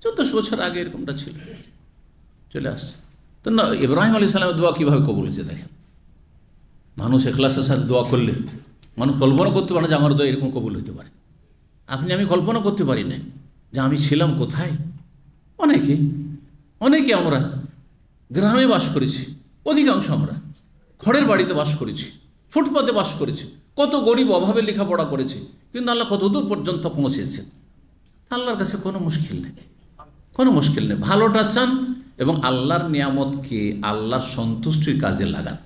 1400 বছর আগে এরকমটা ছিল, চলে আসছে। তো না, ইব্রাহিম আলাইহিস সালামের দোয়া কীভাবে কবুল হয়েছে দেখেন। মানুষ ইখলাসের সাথে দোয়া করলে মানুষ কল্পনা করতে পারে না যে আমার দোয়া এরকম কবুল হতে পারে। আমি কল্পনা করতে পারি না যে আমি ছিলাম কোথায়। অনেকে আমরা গ্রামে বাস করেছি, অধিকাংশ আমরা খড়ের বাড়িতে বাস করেছি, ফুটপাতে বাস করেছি, কত গরিব অভাবে লেখাপড়া করেছি, কিন্তু আল্লাহ কত দূর পর্যন্ত পৌঁছেছেন। আল্লাহর কাছে কোনো মুশকিল নেই, ভালোটা চান এবং আল্লাহর নিয়ামতকে আল্লাহর সন্তুষ্টির কাজে লাগান।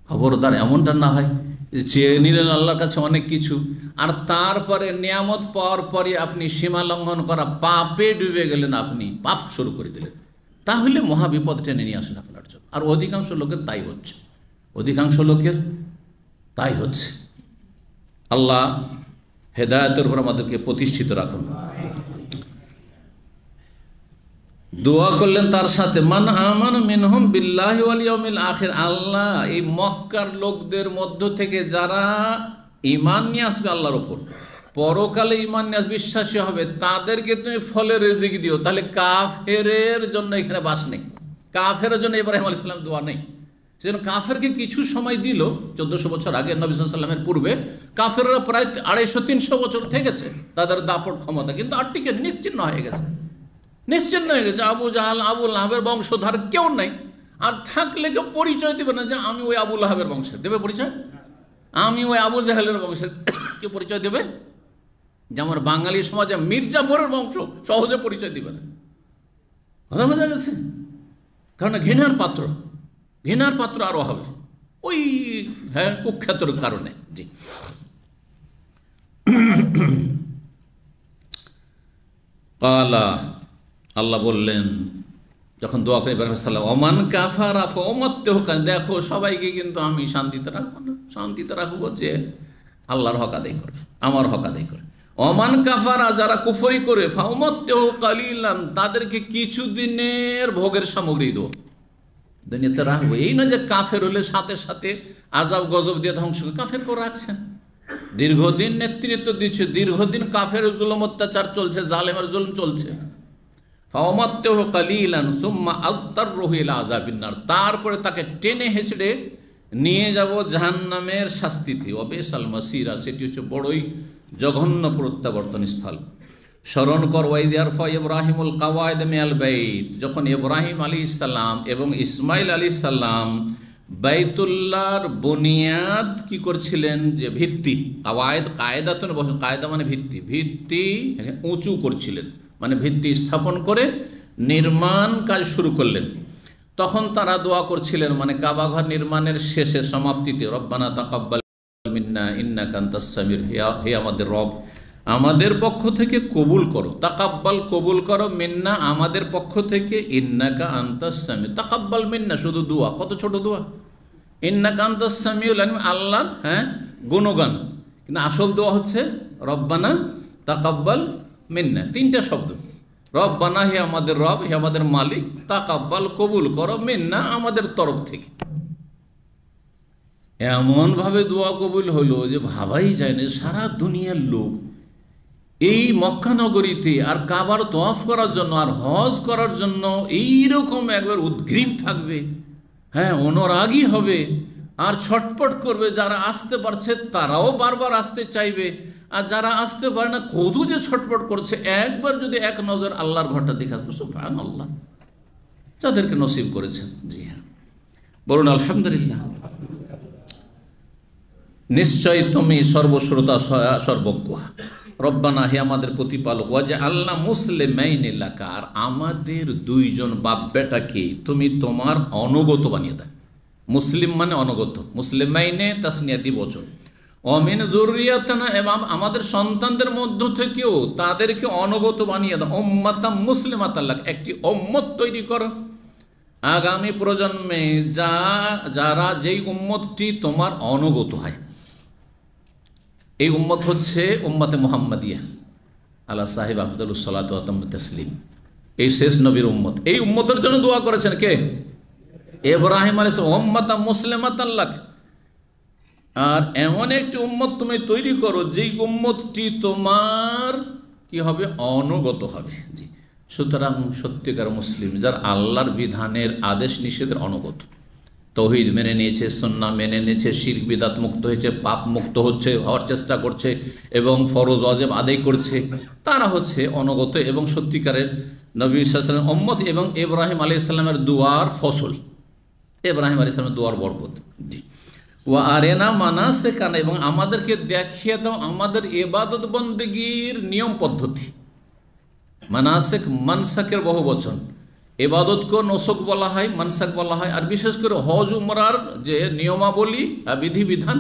খবরদার এমনটা না হয় যে চেয়ে নিলেন আল্লাহর কাছে অনেক কিছু, আর তারপরে নিয়ামত পাওয়ার পরে আপনি সীমা লঙ্ঘন করা পাপে ডুবে গেলেন, আপনি পাপ শুরু করে দিলেন, তাহলে মহাবিপদ টেনে নিয়ে আসেন আপনার জন্য। আর অধিকাংশ লোকের তাই হচ্ছে। আল্লাহ হেদায়েতের উপর আমাদেরকে প্রতিষ্ঠিত রাখুন। দোয়া করলেন তার সাথে, মান আমানা মিনহুম বিল্লাহি ওয়াল ইয়াউমিল আখির, আল্লাহ এই মক্কার লোকদের মধ্য থেকে যারা ঈমান নিয়ে আসবে আল্লাহর উপর, পরকালে ঈমান নিয়ে আসবে, বিশ্বাসী হবে, তাদেরকে তুমি ফলে রিজিক দিও। তাহলে কাফেরের জন্য এখানে বাস নেই, কাফেরের জন্য ইব্রাহিম আলাইহিস সালাম দোয়া নেই। সেজন্য কাফেরকে কিছু সময় দিল, 1400 বছর আগে নবী সাল্লাল্লাহু আলাইহি ওয়াসাল্লামের পূর্বে কাফেররা প্রায় 250-300 বছর থেকেছে, তাদের দাপট ক্ষমতা, কিন্তু আর টিকে নিশ্চিহ্ন হয়ে গেছে। আবু জাহাল, আবু লাহাবের বংশধর কেউ নাই, আর থাকলে কেউ পরিচয় দেবে না যে আমি ওই আবু লাহাবের বংশের, দেবে পরিচয়? আমি ওই আবু জাহেলের বংশের, কেউ পরিচয় দেবে? যে আমার বাঙালি সমাজে মির্জাফরের বংশ, সহজে পরিচয় দিবে না। কথা বোঝা গেছে? কারণ ঘৃণার পাত্র আরো হবে ওই কুখ্যাতর কারণে। জি, আল্লাহ বললেন যখন দোয়া করে ইব্রাহিম সাল্লাম, ওমান কাফারা ফাউমাত্তাহু, দেখো সবাইকে কিন্তু আমি শান্তিতে রাখবো যে আল্লাহর হক আদায় করবে, আমার হক আদায় করবে। ওমান কাফারা, যারা কুফরি করে, ফাউমাত্তাহু কালিলান, তাদেরকে কিছু দিনের ভোগের সামগ্রী দেবো, দুনিয়াতে রাখবো। এই নয় যে কাফের হলে সাথে সাথে আযাব গজব দিয়ে ধ্বংস করে, কাফেরকেও রাখছেন, দীর্ঘদিন নেতৃত্ব দিচ্ছে, দীর্ঘদিন কাফের জুলুম অত্যাচার চলছে, জালেমের জুলুম চলছে। ফাওমাত্তাহু কালিলান সুম্মা আযতারহু ইলা আযাবিন নার, তারপরে তাকে টেনে হেঁচড়ে নিয়ে যাব জাহান্নামের শাস্তিতে। ওয়াবিসাল মাসির, আর সেটি হচ্ছে বড়ই জঘন্য প্রত্যাবর্তন স্থল। স্মরণ কর, ওয়াইদ ইয়ারফা ইব্রাহিমুল কাওয়াইদ মিনাল বাইত, যখন ইব্রাহিম আলাইহিস সালাম এবং ইসমাইল আলাইহিস সালাম বাইতুল্লাহর বুনিয়াদ কি করছিলেন, যে ভিত্তি, কায়দা মানে ভিত্তি উঁচু করছিলেন, মানে ভিত্তি স্থাপন করে নির্মাণ কাজ শুরু করলেন। তখন তারা দোয়া করছিলেন, মানে কাবা ঘর নির্মাণের শেষে সমাপ্তিতে, রব্বানা তাকাব্বাল মিন্না ইন্নাকা আনতাস সামির, হে আমাদের রব, আমাদের পক্ষ থেকে কবুল করো, তাকাব্বাল কবুল করো, মিন্না আমাদের পক্ষ থেকে, ইন্নাকা আনতাস সামিউল, তাকাব্বাল মিন্না শুধু দোয়া, কত ছোট দোয়া, ইন্নাকা আনতাস সামিউল আলিম, আল্লাহর গুণগান, কিন্তু আসল দোয়া হচ্ছে রব্বানা তাকাব্বাল মিন্না, তিনটা শব্দ। রব্বানা, হে আমাদের রব, হে আমাদের মালিক, তাকাব্বাল কবুল করো, মিন্না আমাদের তরফ থেকে। এমনভাবে দোয়া কবুল হলো যে ভাবাই যায় না, সারা দুনিয়ার লোক এই মক্কা নগরীতে আর কাবার তওয়াফ করার জন্য আর হজ করার জন্য এইরকম একবার উদ্গ্রীব থাকবে, অনুরাগী হবে আর ছটপট করবে। যারা আসতে পারছে তারাও বারবার আসতে চাইবে, আর যারা আসতে পারে না কত যে ছটপট করছে, একবার যদি এক নজর আল্লাহর ঘরটা দেখে আসতো, সুবহানাল্লাহ, যাদেরকে নসিব করেছেন। জি হ্যাঁ, বলুন আলহামদুলিল্লাহ। নিশ্চয় তুমি সর্বশ্রোতা সর্বজ্ঞ। রব্বানা, হে আমাদের প্রতিপালক, ওয়াজে আল্লাহ মুসলিমাইনি লাকা, আর আমাদের দুইজন বাপ বেটাকে তুমি তোমার অনুগত বানিয়ে দাও। মুসলিম মানে অনুগত, মুসলিমাইনে তাসনিয়া দ্বিবচন। অমিন যুররিয়াতিনা, এবং আমাদের সন্তানদের মধ্য থেকেও তাদেরকে অনুগত বানিয়ে দাও। উম্মাতাম মুসলিমাতান লাক, একটি উম্মত তৈরি করো আগামী প্রজন্মে যারা যেই উম্মতটি তোমার অনুগত হয়। এই উম্মত হচ্ছে উম্মতে মুহাম্মাদিয়া আল্লাহ সাহেব আফদালুস সালাতু ওয়া তাম্মুত তাসলিম, এই শেষ নবীর উম্মত। এই উম্মতের জন্য দোয়া করেছেন কে? ইব্রাহিম আলাইহিস সালাম। উম্মাতা মুসলিমাতান লাক, আর এমন একটি উম্মত তুমি তৈরি করো যেই উম্মতটি তোমার কি হবে? অনুগত হবে। জি, সুতরাং সত্যিকার মুসলিম যার আল্লাহর বিধানের আদেশ নিষেধের অনুগত, তৌহিদ মেনে নিয়েছে, সুন্নাহ মেনে নিয়েছে, শিরক বিদআত মুক্ত হয়েছে, পাপ মুক্ত হওয়ার চেষ্টা করছে এবং ফরজ ওয়াজিব আদায় করছে, তারা হচ্ছে অনুগত এবং সত্যিকারের নবী সাল্লাল্লাহু আলাইহি ওয়াসাল্লাম উম্মত এবং ইব্রাহিম আলাইহিস সালামের দুয়ার ফসল, ইব্রাহিম আলাইহিস সালামের দুয়ার বরকত। জি, ওয়া আরেনা মানাসিকানা, এবং আমাদেরকে দেখিয়ে দাও আমাদের ইবাদত বন্দেগীর নিয়ম পদ্ধতি। মানাসিক, মানসাকের বহু বচন। ইবাদতকে নসক বলা হয়, মানসাক বলা হয়, আর বিশেষ করে হজ উমরার যে নিয়মাবলী বিধিবিধান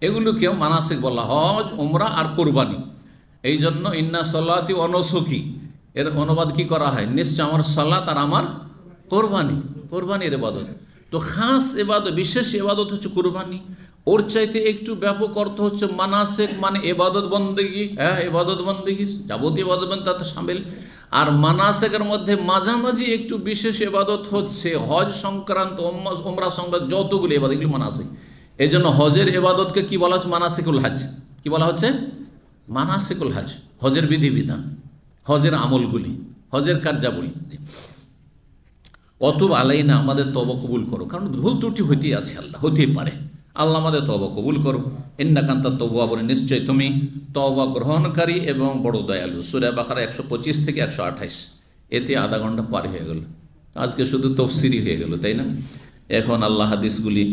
এগুলোকেও মানাসিক বলা হয়, হজ উমরা আর কোরবানি। এই জন্য ইন্না সলাতি ওয়া নুসুকি এর অনুবাদ কি করা হয়? নিশ্চয় আমার সালাত আর আমার কোরবানি, কোরবানির ইবাদত। তো খাস ইবাদত, বিশেষ ইবাদত হচ্ছে কোরবানি। ওর চাইতে একটু ব্যাপক অর্থ হচ্ছে মানাসিক, মানে ইবাদত বন্দেগী। হ্যাঁ, ইবাদত বন্দেগী যাবতীয় ইবাদত বন্দেগী তাতে শামিল। আর মানাসিকের মধ্যে মাঝামাঝি একটু বিশেষ ইবাদত হচ্ছে হজ সংক্রান্ত, উমরা সংক্রান্ত যতগুলো ইবাদত, এগুলো মানাসিক। এই জন্য হজের ইবাদতকে কি বলা হচ্ছে? মানাসিকুল হজ। কি বলা হচ্ছে? মানাসিকুল হজ, হজের বিধিবিধান, হজের আমলগুলি, হজের কার্যাবলী। অতুব আলাইনা, আমাদের তওবা কবুল করো, কারণ ভুল ত্রুটি হইতেই আছে, আল্লাহ হতেই পারে, আল্লাহ আমাদের তওবা কবুল করো। ইন্নাকা আনতাত তাওয়াবুর, নিশ্চয় তুমি তওবা গ্রহণকারী এবং বড় দয়ালু। সূরা বাকারা 125 থেকে 128। এতে আধা ঘন্টা পার হয়ে গেল, আজকে শুধু তাফসীরই হয়ে গেল, তাই না? এখন আল্লাহ হাদিসগুলি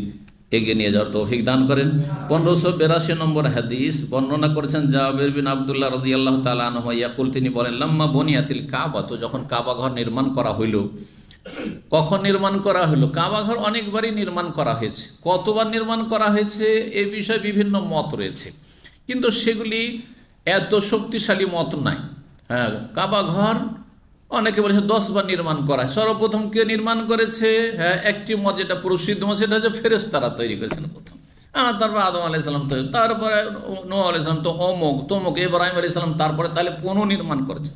এগিয়ে নিয়ে যাওয়ার তৌফিক দান করেন। 1582 নম্বর হাদিস বর্ণনা করেছেন জাবের বিন আব্দুল্লাহ রাদিয়াল্লাহু তাআলা আনহু ইয়াকুল, তিনি বলেন লাম্মা বুনিয়াতিল কাবা, তো যখন কাবা ঘর নির্মাণ করা হইল। কখন নির্মাণ করা হলো? কাবা ঘর অনেকবারই নির্মাণ করা হয়েছে। কতবার নির্মাণ করা হয়েছে এ বিষয়ে বিভিন্ন মত রয়েছে, কিন্তু সেগুলি এত শক্তিশালী মত নাই। হ্যাঁ, কাবা ঘর অনেকে বলেছে 10 বার নির্মাণ করা। সর্বপ্রথম কে নির্মাণ করেছে? হ্যাঁ, একটি মত যেটা প্রসিদ্ধ মত, সেটা হচ্ছে ফেরেশতারা তৈরি করেছেন প্রথম। তারপরে আদম আলাইহিস সালাম তৈরি, তারপরে নূহ আলাইহিস সালাম, তো অমুক তমুক, ইব্রাহিম আলাইহিস সালাম, তারপরে তাহলে পুনর্নির্মাণ করেছে।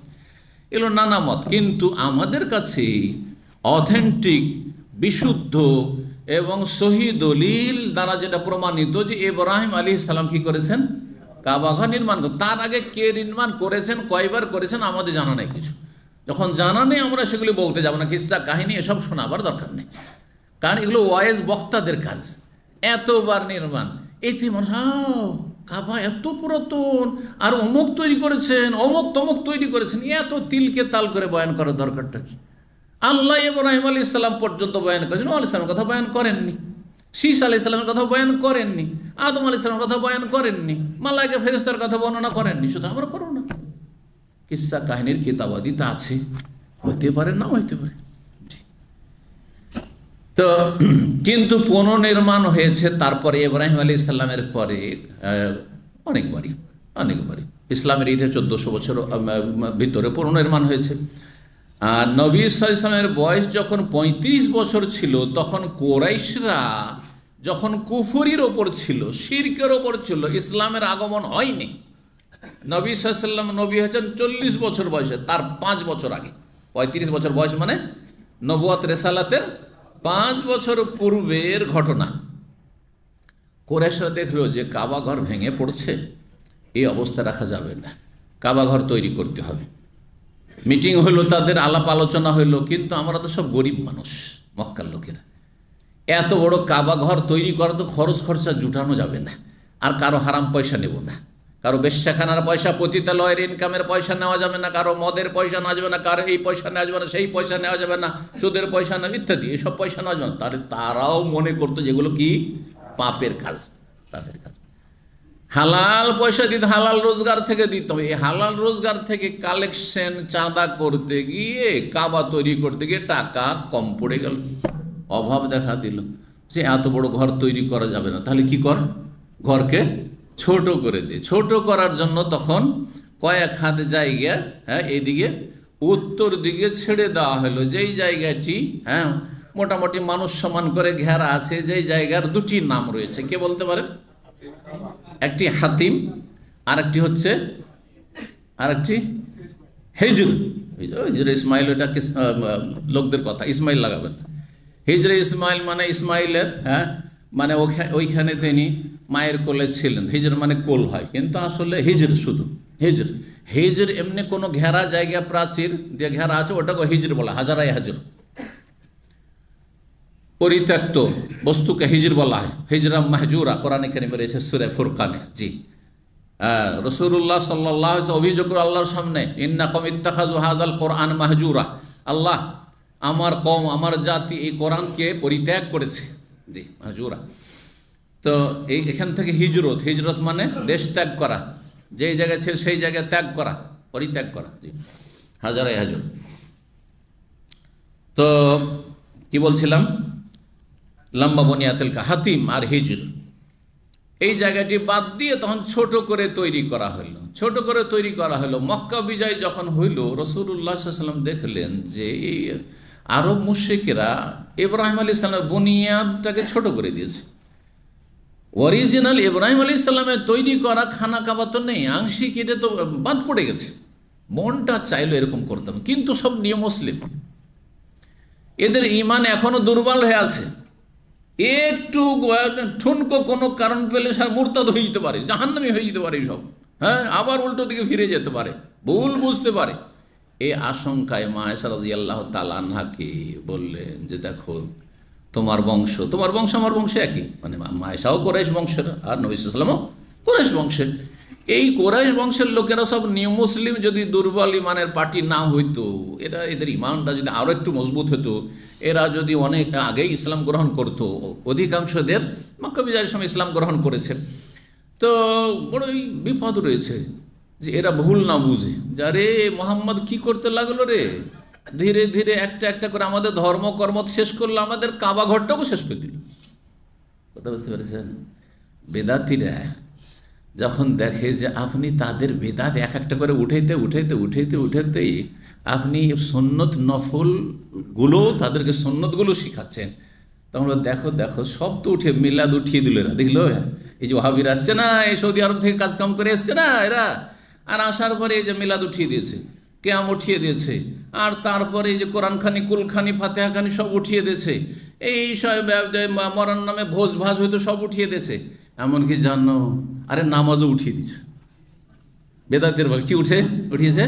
এগুলো নানা মত, কিন্তু আমাদের কাছে অথেন্টিক, বিশুদ্ধ এবং সহি দলিল দ্বারা যেটা প্রমাণিত যে ইব্রাহিম আলাইহিস সালাম কি করেছেন? কাবা ঘর নির্মাণ করেন। তার আগে কে নির্মাণ করেছেন, কয়বার করেছেন আমাদের জানা নেই কিছু। যখন জানা নেই আমরা সেগুলি বলতে যাব না, কিসসা কাহিনী এসব শোনাবার দরকার নেই, কারণ এগুলো ওয়াইজ বক্তাদের কাজ। এতবার নির্মাণ, এতে মানুষ কাবা এত পুরাতন, আর অমুক তৈরি করেছেন, অমুক তমুক তৈরি করেছেন, এত তিলকে তাল করে বয়ান করার দরকারটা কি? আল্লাহ ইব্রাহিম আলাইহিস সালাম পর্যন্ত বয়ান করেছেন, নূহ আলাইহিস সালামের কথা বয়ান করেননি, শীস আলাইহিস সালামের কথা বয়ান করেননি, আদম আলাইহিস সালামের কথা বয়ান করেননি, মালায়েকা ফেরেশতার কথা বর্ণনা করেননি। শুধু আমরা করব না, কিসসা কাহিনীর কিতাবাদি তা আছে, হতে পারে না হইতে পারে। তো কিন্তু পুনর্নির্মাণ হয়েছে তারপরে ইব্রাহিম আলাইহিস সালামের পরে অনেকবারই। ইসলামের ইতিহাসে 1400 বছর ভিতরে পুনর্নির্মাণ হয়েছে। আর নবী সাল্লাল্লাহু আলাইহি ওয়াসাল্লামের বয়স যখন 35 বছর ছিল, তখন কুরাইশরা যখন কুফরির ওপর ছিল, শিরকের ওপর ছিল, ইসলামের আগমন হয়নি। নবী সাল্লাল্লাহু আলাইহি ওয়াসাল্লাম নবী হয়েছেন 40 বছর বয়সে, তার 5 বছর আগে। 35 বছর বয়স মানে নবুয়ত রিসালাতের 5 বছর পূর্বের ঘটনা। কুরাইশরা দেখলো যে কাবা ঘর ভেঙে পড়ছে, এই অবস্থা রাখা যাবে না, কাবা ঘর তৈরি করতে হবে। মিটিং হলো, তাদের আলাপ আলোচনা হইলো, কিন্তু আমরা তো সব গরিব মানুষ, মক্কার লোকেরা, এত বড় কাবা ঘর তৈরি করা তো খরচ খরচা জুটানো যাবে না, আর কারো হারাম পয়সা নেব না, কারো বেশ্যাখানার পয়সা, পতিতালয়ের ইনকামের পয়সা নেওয়া যাবে না, কারো মদের পয়সা নেওয়া যাবে না, কারো এই পয়সা নেওয়া যাবে না, সেই পয়সা নেওয়া যাবে না, সুদের পয়সা নেওয়া ইত্যাদি, এইসব পয়সা নেওয়া যাবে না। তারাও মনে করতো যেগুলো কি পাপের কাজ, পাপের কাজ। হালাল পয়সা দিতে, হালাল রোজগার থেকে দিতে হবে। এই হালাল রোজগার থেকে কালেকশন চাঁদা করতে গিয়ে, কাবা তৈরি করতে গিয়ে টাকা কম পড়ে গেল, অভাব দেখা দিল, যে এত বড় ঘর তৈরি করা যাবে না, তাহলে কি কর, ঘরকে ছোট করে দে। ছোট করার জন্য তখন কয়েক হাত জায়গা, এইদিকে উত্তর দিকে ছেড়ে দেওয়া হলো, যেই জায়গাটি মোটামুটি মানুষ সমান করে ঘেরা আছে, যেই জায়গার দুটি নাম রয়েছে, কে বলতে পারেন? একটি হাতিম, আরেকটি হচ্ছে হিজর। হিজরে ইসমাইল, ওটা লোকদের কথা, ইসমাইল লাগাবেন। হিজরে ইসমাইল মানে ইসমাইলের, মানে ওইখানে তিনি মায়ের কোলে ছিলেন। হিজর মানে কোল হয়, কিন্তু আসলে হিজর শুধু হিজর। হিজর এমনি কোনো ঘেরা জায়গা, প্রাচীর দিয়ে ঘেরা আছে, ওটাকে হিজর বলা, হাজারাই হাজর। পরিত্যক্ত বস্তুকে হিজর বলা হয়, হিজরা মাহজুরা, কোরআনে কারিমে রয়েছে সূরা ফুরকানে। জি, রাসূলুল্লাহ সাল্লাল্লাহু আলাইহি ওয়াসাল্লাম অভিযোগ করে আল্লাহর সামনে, ইন্নাকুম ইত্তাখাযু হাযাল কোরআন মাহজুরা, আল্লাহ আমার কওম, আমার জাতি এই কোরআনকে পরিত্যাগ করেছে। জি, মাহজুরা। তো এখান থেকে হিজরত, হিজরত মানে দেশ ত্যাগ করা, যেই জায়গায় ছিল সেই জায়গায় ত্যাগ করা, পরিত্যাগ করা। জি, হাজারাই হাজর। তো কি বলছিলাম, লম্বা বনিয়াতেল কা, হাতিম আর হিজর, এই জায়গাটি বাদ দিয়ে তখন ছোট করে তৈরি করা হলো, ছোট করে তৈরি করা হলো। মক্কা বিজয় যখন হইল, রাসূলুল্লাহ সাল্লাল্লাহু আলাইহি ওয়াসাল্লাম দেখলেন যে এই আরব মুশরিকেরা ইব্রাহিম আলাইহিস সালামের বুনিয়াদটাকে ছোট করে দিয়েছে। অরিজিনাল ইব্রাহিম আলাইহিস সালামের তৈরি করা খানা কাবা তো নেই, আংশিক এটা তো বাদ পড়ে গেছে। মনটা চাইলো এরকম করতাম, কিন্তু সব নিয়ম মুসলিম, এদের ঈমান এখনো দুর্বল হয়ে আছে। একটু ঠুনকো কোনো কারণ পেলে মুরতাদ হয়ে যেতে পারে, জাহান্নামী হয়ে যেতে পারে সব, আবার উল্টো দিকে ফিরে যেতে পারে, ভুল বুঝতে পারে। এই আশঙ্কায় মা আয়েশা রাদিয়াল্লাহু তাআলা আনহাকে বললেন যে দেখো, তোমার বংশ আমার বংশ একই, মানে মা আয়েশাও কুরাইশ বংশের, আর নবী সাল্লাল্লাহু আলাইহি ওয়াসাল্লামও কুরাইশ বংশের। এই কুরাইশ বংশের লোকেরা সব নিউ মুসলিম, যদি দুর্বল ইমানের পার্টি না হইতো, এদের ইমানটা যদি আরও একটু মজবুত হতো, এরা যদি অনেক আগেই ইসলাম গ্রহণ করতো, অধিকাংশদের মক্কা বিজয়ের সময় ইসলাম গ্রহণ করেছে, তো বড়ই বিপদ রয়েছে যে এরা ভুল না বুঝে, যে আরে মোহাম্মদ কি করতে লাগলো রে, ধীরে ধীরে একটা একটা করে আমাদের ধর্মকর্ম শেষ করলো, আমাদের কাবা ঘরটাও শেষ করে দিল। কথা বুঝতে পেরেছেন? বেদাতিরা যখন দেখে যে আপনি তাদের বেদাত এক একটা করে উঠাইতেই আপনি সুন্নত নফলগুলো, তাদেরকে সুন্নতগুলো শিখাচ্ছেন, তখন দেখো সব তো উঠে মিলাদ উঠিয়ে দিল এরা। দেখলো এই যে ওয়াহাবিরা আসছে না, এই সৌদি আরব থেকে কাজকাম করে এসছে না এরা, আর আসার পরে এই যে মিলাদ উঠিয়ে দিয়েছে, কিয়াম উঠিয়ে দিয়েছে, আর তারপরে এই যে কোরআনখানি, কুলখানি, ফাতিহাখানি সব উঠিয়ে দিয়েছে, এই সব মরার নামে ভোজ ভাজ হয়তো সব উঠিয়ে দিয়েছে, এমনকি জানো আরে নামাজও উঠিয়ে দিচ্ছে। বেদাতের বল কি উঠিয়েছে,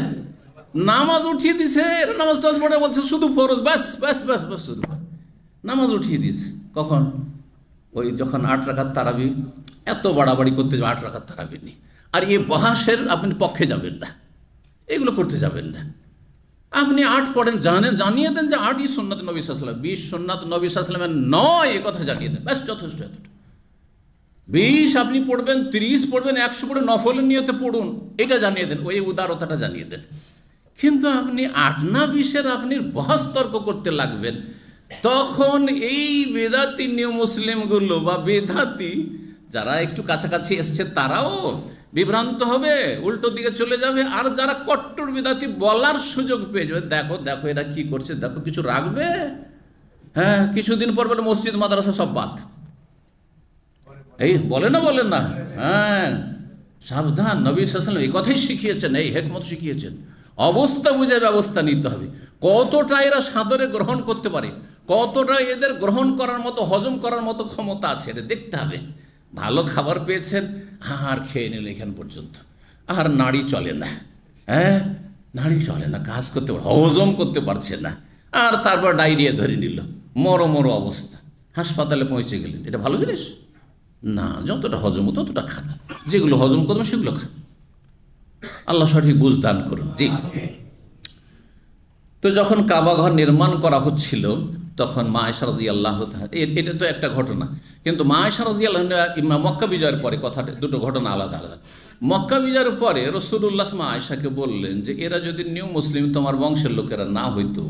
নামাজ উঠিয়ে দিছে। নামাজ টাজ পড়ে বলছে শুধু ফরজ, বাস বাস বাস বাস, শুধু নামাজ উঠিয়ে দিয়েছে। কখন? ওই যখন 8 রাকাত তারাবি, এত বাড়াবাড়ি করতে যাবে, 8 রাকাত তারাবি নেই। আর এই বহাসের আপনি পক্ষে যাবেন না, এগুলো করতে যাবেন না। আপনি 8 পড়েন, জানিয়ে দেন যে 8ই সুন্নাত নবী সাল্লাল্লাহু আলাইহি ওয়াসাল্লাম, 20 সুন্নাত নবী সাল্লাল্লাহু আলাইহি ওয়াসাল্লামের নয়, এ কথা জানিয়ে দেন, ব্যাস যথেষ্ট। এতটা 20 আপনি পড়বেন, 30 পড়বেন, 100 পড়ে নফলের নিয়তে পড়ুন, এটা জানিয়ে দেন, ওই উদারতাটা জানিয়ে দেন। কিন্তু আপনি 8 না 20-এর আপনি বহাস তর্ক করতে লাগবেন, তখন এই বেদাতি নিউ মুসলিমগুলো বা বেদাতি যারা একটু কাছাকাছি এসছে তারাও বিভ্রান্ত হবে, উল্টো দিকে চলে যাবে। আর যারা কট্টর বেদাতি বলার সুযোগ পেয়ে যাবে, দেখো দেখো এরা কি করছে, দেখো কিছু রাখবে, কিছুদিন পর বলে মসজিদ মাদ্রাসা সব বাদ, এই বলে না, সাবধান। নবী সাল্লাল্লাহু আলাইহি ওয়াসাল্লাম এই কথাই শিখিয়েছেন, এই হিকমত শিখিয়েছেন। অবস্থা বুঝে ব্যবস্থা নিতে হবে। কতটা এরা সাদরে গ্রহণ করতে পারে, কতটা এদের গ্রহণ করার মতো, হজম করার মতো ক্ষমতা আছে, এটা দেখতে হবে। ভালো খাবার পেয়েছেন, আর খেয়ে নিল এখান পর্যন্ত, আর নাড়ি চলে না, নাড়ি চলে না, কাজ করতে পারে, হজম করতে পারছে না, আর তারপর ডায়রিয়া ধরে নিল, মরো অবস্থা, হাসপাতালে পৌঁছে গেলেন। এটা ভালো জিনিস না, যতটা হজম হতো ততটা খান, যেগুলো হজম করবেন সেগুলো খান। আল্লাহ সঠিক বুঝ দান করুন। জি, তো যখন কাবা ঘর নির্মাণ করা হচ্ছিল, তখন মা আয়েশা রাদিয়াল্লাহু তাআলা, এটা তো একটা ঘটনা, কিন্তু মা আয়েশা রাদিয়াল্লাহু আনহা মক্কা বিজয়ের পরে, কথাটা দুটো ঘটনা আলাদা আলাদা। মক্কা বিজয়ের পরে রাসূলুল্লাহ মা আয়েশাকে বললেন যে এরা যদি নিউ মুসলিম তোমার বংশের লোকেরা না হইতো,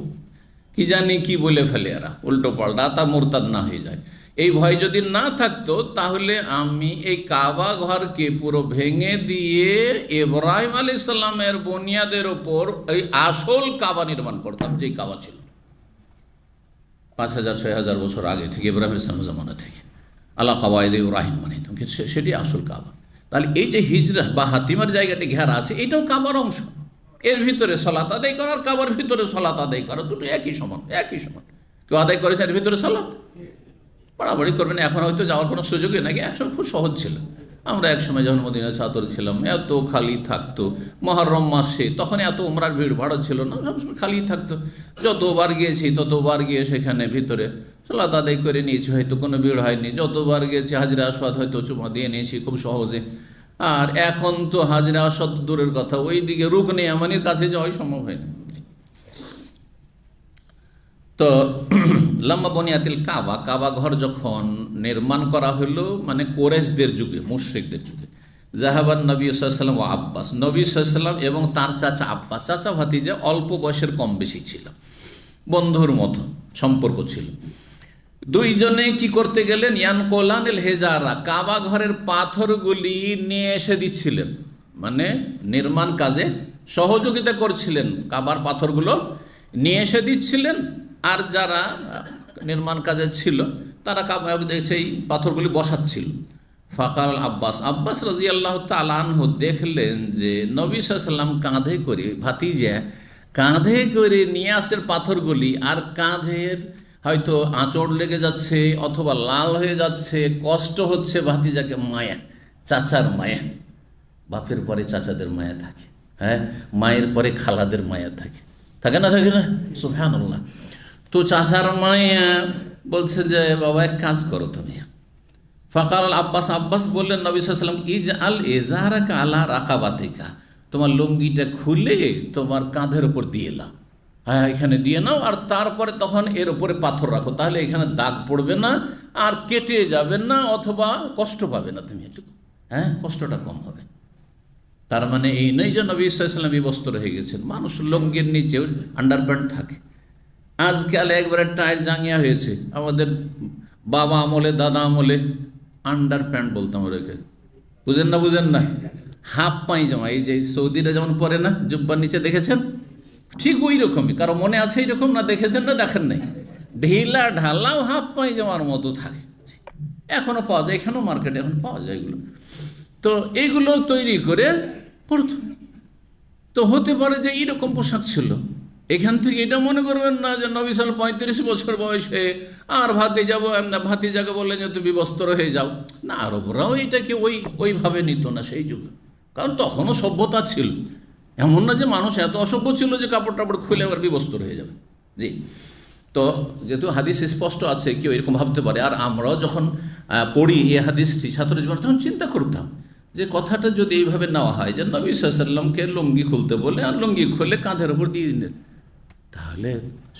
কি জানি কি বলে ফেলে এরা উল্টো পাল্টা, তা মুরতাদ না হয়ে যায়, এই ভয় যদি না থাকতো তাহলে আমি এই কাবা ঘরকে পুরো ভেঙে দিয়ে ইব্রাহিম আলাইহিস সালামের বুনিয়াদের ওপর এই আসল কাবা নির্মাণ করতাম, যেই কাবা ছিল 5000-6000 বছর আগে থেকে, ইব্রাহিম আলাইহিস সালামের জামানা থেকে, আলা কাওয়াইদে ইব্রাহিম বানাইতাম, কিন্তু সেটি আসল কাবা। তাহলে এই যে হিজরা বা হাতিমার জায়গাটি ঘেরা আছে, এটাও কাবার অংশ। এর ভিতরে সালাত আদায় করা আর কাবার ভিতরে সালাত আদায় করা দুটো একই সমান, একই সমান। কেউ আদায় করেছে এর ভিতরে সালাত, বাড়াবাড়ি করবেন। এখন হয়তো যাওয়ার কোনো সুযোগই নাকি, একসময় খুব সহজ ছিল। আমরা একসময় যখন মদিনা ছাত্র ছিলাম, এত খালি থাকতো, মুহররম মাসে তখন এত উমরার ভিড় ভাড়া ছিল না, সবসময় খালি থাকতো। যতবার গিয়েছি ততবার গিয়ে সেখানে ভিতরে সালাত আদায় করে নিয়েছি, হয়তো কোনো ভিড় হয়নি। যতবার গিয়েছি হাজরে আসওয়াদ হয়তো চুমা দিয়ে নিয়েছি খুব সহজে। আর এখন তো হাজরে আসওয়াদ দূরের কথা, ওই দিকে রুকনে ইয়ামানির কাছে যাওয়াই সম্ভব হয়নি। তো লম্বা বনিয়াতিল কাবা, কাবা ঘর যখন নির্মাণ করা হলো, মানে কোরেশদের যুগে, মুশরিকদের যুগে, জাহাবান নবী সাল্লাল্লাহু আলাইহি ওয়াসাল্লাম ও আব্বাস, নবী সাল্লাল্লাহু আলাইহি ওয়াসাল্লাম এবং তার চাচা আব্বাস, চাচা ভাতিজা অল্প বয়সের কম বেশি ছিল, বন্ধুর মতো সম্পর্ক ছিল। দুইজনে কি করতে গেলেন, ইয়ানকোলানিল হেজারা, কাবা ঘরের পাথরগুলি নিয়ে এসে দিচ্ছিলেন, মানে নির্মাণ কাজে সহযোগিতা করছিলেন, কাবার পাথরগুলো নিয়ে এসে দিচ্ছিলেন। আর যারা নির্মাণ কাজে ছিল তারা সেই পাথরগুলি বসাচ্ছিল। ফাকাল আব্বাস, আব্বাস রাদিয়াল্লাহু তাআলা আনহু দেখলেন যে নবী সাল্লাল্লাহু আলাইহি ওয়াসাল্লাম কাঁধে করে, ভাতিজা কাঁধে করে নিয়ে আসেন পাথরগুলি, আর কাঁধের হয়তো আঁচড় লেগে যাচ্ছে অথবা লাল হয়ে যাচ্ছে, কষ্ট হচ্ছে ভাতিজাকে। মায়া, চাচার মায়া, বাপের পরে চাচাদের মায়া থাকে, হ্যাঁ, মায়ের পরে খালাদের মায়া থাকে, থাকে না, থাকে না? সুবহানাল্লাহ। তো চাচার মায়া বলছে যে বাবা এক কাজ করো তুমি। ফাকাল আব্বাস, আব্বাস বললেন নবী সাল্লাল্লাহু আলাইহি ওয়াসাল্লাম, ইজআল ইজারাকা আলা রাকাবাতিকা, তোমার লুঙ্গিটা খুলে তোমার কাঁধের উপর দিয়ে নাও, হ্যাঁ এখানে দিয়ে নাও, আর তারপরে তখন এর উপরে পাথর রাখো, তাহলে এখানে দাগ পড়বে না, আর কেটে যাবে না, অথবা কষ্ট পাবে না তুমি একটু, হ্যাঁ কষ্টটা কম হবে। তার মানে এই নয় যে নবী সাল্লাল্লাহু আলাইহি ওয়াসাল্লাম বিবস্ত্র হয়ে গেছেন। মানুষ লুঙ্গির নিচেও আন্ডারপ্যান্ট থাকে, আজকাল একবারে টাইট জাঙ্গিয়া হয়েছে। আমাদের বাবা আমলে, দাদা আমলে আন্ডারপ্যান্ট বলতাম ওকে, বুঝেন না, বুঝেন না, হাফ পায়জামা, এই যে সৌদিরা যেমন পরে না জুব্বার নিচে, দেখেছেন? ঠিক ওই রকমই, কারো মনে আছে এইরকম, না দেখেছেন না দেখেন নাই? ঢিলা ঢালাও হাফ পায়জামার মতো থাকে, এখনো পাওয়া যায়, এখানেও মার্কেটে এখন পাওয়া যায় এগুলো। তো এইগুলো তৈরি করে পড়ত। তো হতে পারে যে এইরকম পোশাক ছিল। এখান থেকে এটা মনে করবেন না যে নবী সাল্লাল্লাহু আলাইহি ওয়াসাল্লাম 35 বছর বয়সে আর ভাতিজাকে বললেন যে তুমি বিবস্ত্র হয়ে যাও। না, আরবরাও এটাকে ওইভাবে নিত না সেই যুগে, কারণ তখনও সভ্যতা ছিল। এমন না যে মানুষ এত অসভ্য ছিল যে কাপড় টাপড় খুলে আবার বিবস্ত্র হয়ে যাবে। জি, তো যেহেতু হাদিস স্পষ্ট আছে, কেউ এরকম ভাবতে পারে। আর আমরাও যখন পড়ি এই হাদিসটি ছাত্র জীবনে, তখন চিন্তা করতাম যে কথাটা যদি এইভাবে নেওয়া হয় যে নবী সাল্লাল্লাহু আলাইহি ওয়াসাল্লামকে লুঙ্গি খুলতে বলে, আর লুঙ্গি খুলে কাঁধের উপর দিয়ে দিলেন, তাহলে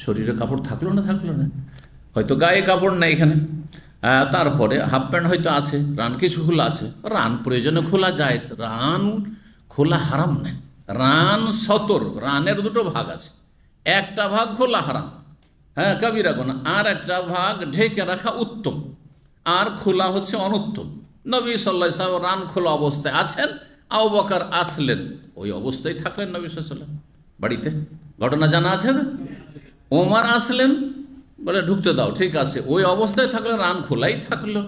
শরীরে কাপড় থাকলো না, থাকলো না, হয়তো গায়ে কাপড় নাই এখানে, তারপরে হাফ প্যান্ট হয়তো আছে, রান কিছু খোলা আছে, রান প্রয়োজনে খোলা যায়, রান খোলা হারাম নেই। রান সতর, রানের দুটো ভাগ আছে, একটা ভাগ খোলা হারাম, হ্যাঁ কবিরা গুনাহ, আর একটা ভাগ ঢেকে রাখা উত্তম, আর খোলা হচ্ছে অনুত্তম। নবী সাল্লাল্লাহু আলাইহি ওয়াসাল্লাম রান খোলা অবস্থায় আছেন, আবু বকর আসলেন, ওই অবস্থায় থাকলেন নবী সাল্লাল্লাহু আলাইহি ওয়াসাল্লাম বাড়িতে, ঘটনা জানা আছে না? ওমর আসলেন, বলে ঢুকতে দাও, ঠিক আছে, ওই অবস্থায় থাকলে রান খোলাই থাকলো।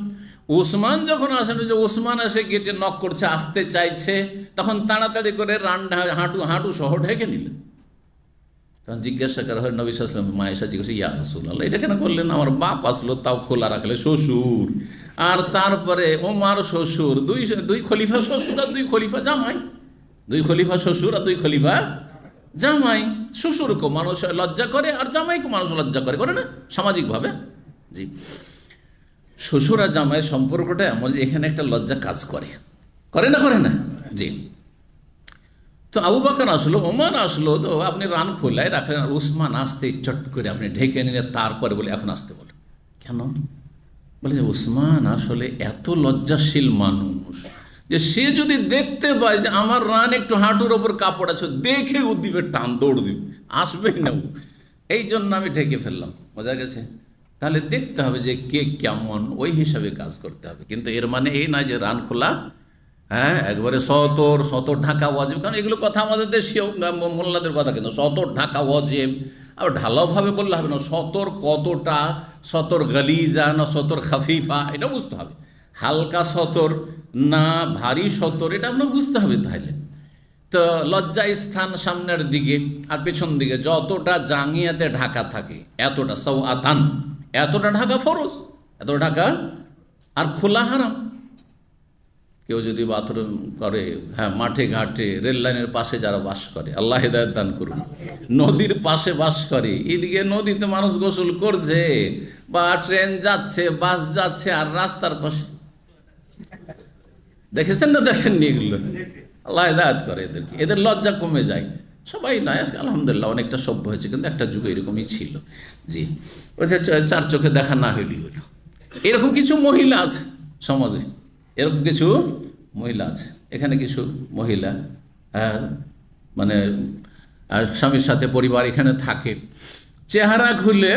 উসমান যখন আসেন, যে উসমান এসে গেটে নক করছে, আসতে চাইছে, তখন তাড়াতাড়ি করে রান হাঁটু সহ ঢেকে নিলেন। তখন জিজ্ঞাসা করা হয় নবী সাল্লাল্লাহু আলাইহি ওয়াসাল্লাম, মা আয়েশা জিজ্ঞাসা, ইয়া রাসূলুল্লাহ, এটা কেন করলেন? আমার বাপ আসলো, তাও খোলা রাখলে, শ্বশুর, আর তারপরে ওমর শ্বশুর, দুই খলিফা শ্বশুর আর দুই খলিফা জামাই, দুই খলিফা শ্বশুর আর দুই খলিফা জামাই। শ্বশুরকে মানুষ লজ্জা করে, আর জামাইকে মানুষ লজ্জা করে, করে না সামাজিকভাবে? জি, শ্বশুর আর জামাইয়ের সম্পর্কটা এমন যে এখানে একটা লজ্জা কাজ করে, করে না, করে না? জি। তো আবু বকর আসলো, ওমর আসলো, তো আপনি রান খোলায় রাখলেন, আর উসমান আসতে চট করে আপনি ঢেকে নিলে, তারপরে বলে এখন আসতে বলে কেন? বলে যে উসমান আসলে এত লজ্জাশীল মানুষ যে সে যদি দেখতে পায় যে আমার রান একটু হাঁটুর ওপর কাপড় আছে, দেখে ও দিবে টান, দৌড় দিবে, আসবেই না ও। এই জন্য আমি ঢেকে ফেললাম। বোঝা গেছে? তাহলে দেখতে হবে যে কে কেমন, ওই হিসাবে কাজ করতে হবে। কিন্তু এর মানে এই নয় যে রান খোলা, হ্যাঁ, একবারে সতর ঢাকা ওয়াজিব। কারণ এগুলো কথা আমাদের দেশীয় মোল্লাদের কথা, কিন্তু সতর ঢাকা ওয়াজিব আর ঢালাওভাবে বললে হবে না। সতর কতটা, সতর গালিজা না সতর খাফিফা, এটা বুঝতে হবে। হালকা সতর না ভারী সতর, এটা আপনার বুঝতে হবে। তাহলে তো লজ্জা স্থান সামনের দিকে আর পেছন দিকে যতটা জাঙ্গিয়াতে ঢাকা থাকে এতটা সাওয়াতান, এতটা ঢাকা ফরজ, এতটা ঢাকা আর খোলা হারাম। কেউ যদি বাথরুম করে, হ্যাঁ, মাঠে ঘাটে, রেল লাইনের পাশে যারা বাস করে, আল্লাহ হেদায়েত দান করুন, নদীর পাশে বাস করে, এদিকে নদীতে মানুষ গোসল করছে, বা ট্রেন যাচ্ছে, বাস যাচ্ছে, আর রাস্তার পাশে, দেখেছেন না দেখেননি এগুলো? আল্লাহ হেদায়েত করে এদেরকে, এদের লজ্জা কমে যায়। সবাই নয়, আজকে আলহামদুলিল্লাহ অনেকটা সভ্য হয়েছে, কিন্তু একটা যুগে এরকমই ছিল। জি, ওইটা চার চোখে দেখা না হইলেই হইল। এরকম কিছু মহিলা আছে সমাজে, এরকম কিছু মহিলা আছে। এখানে কিছু মহিলা, হ্যাঁ, মানে স্বামীর সাথে পরিবার এখানে থাকে, চেহারা খুলে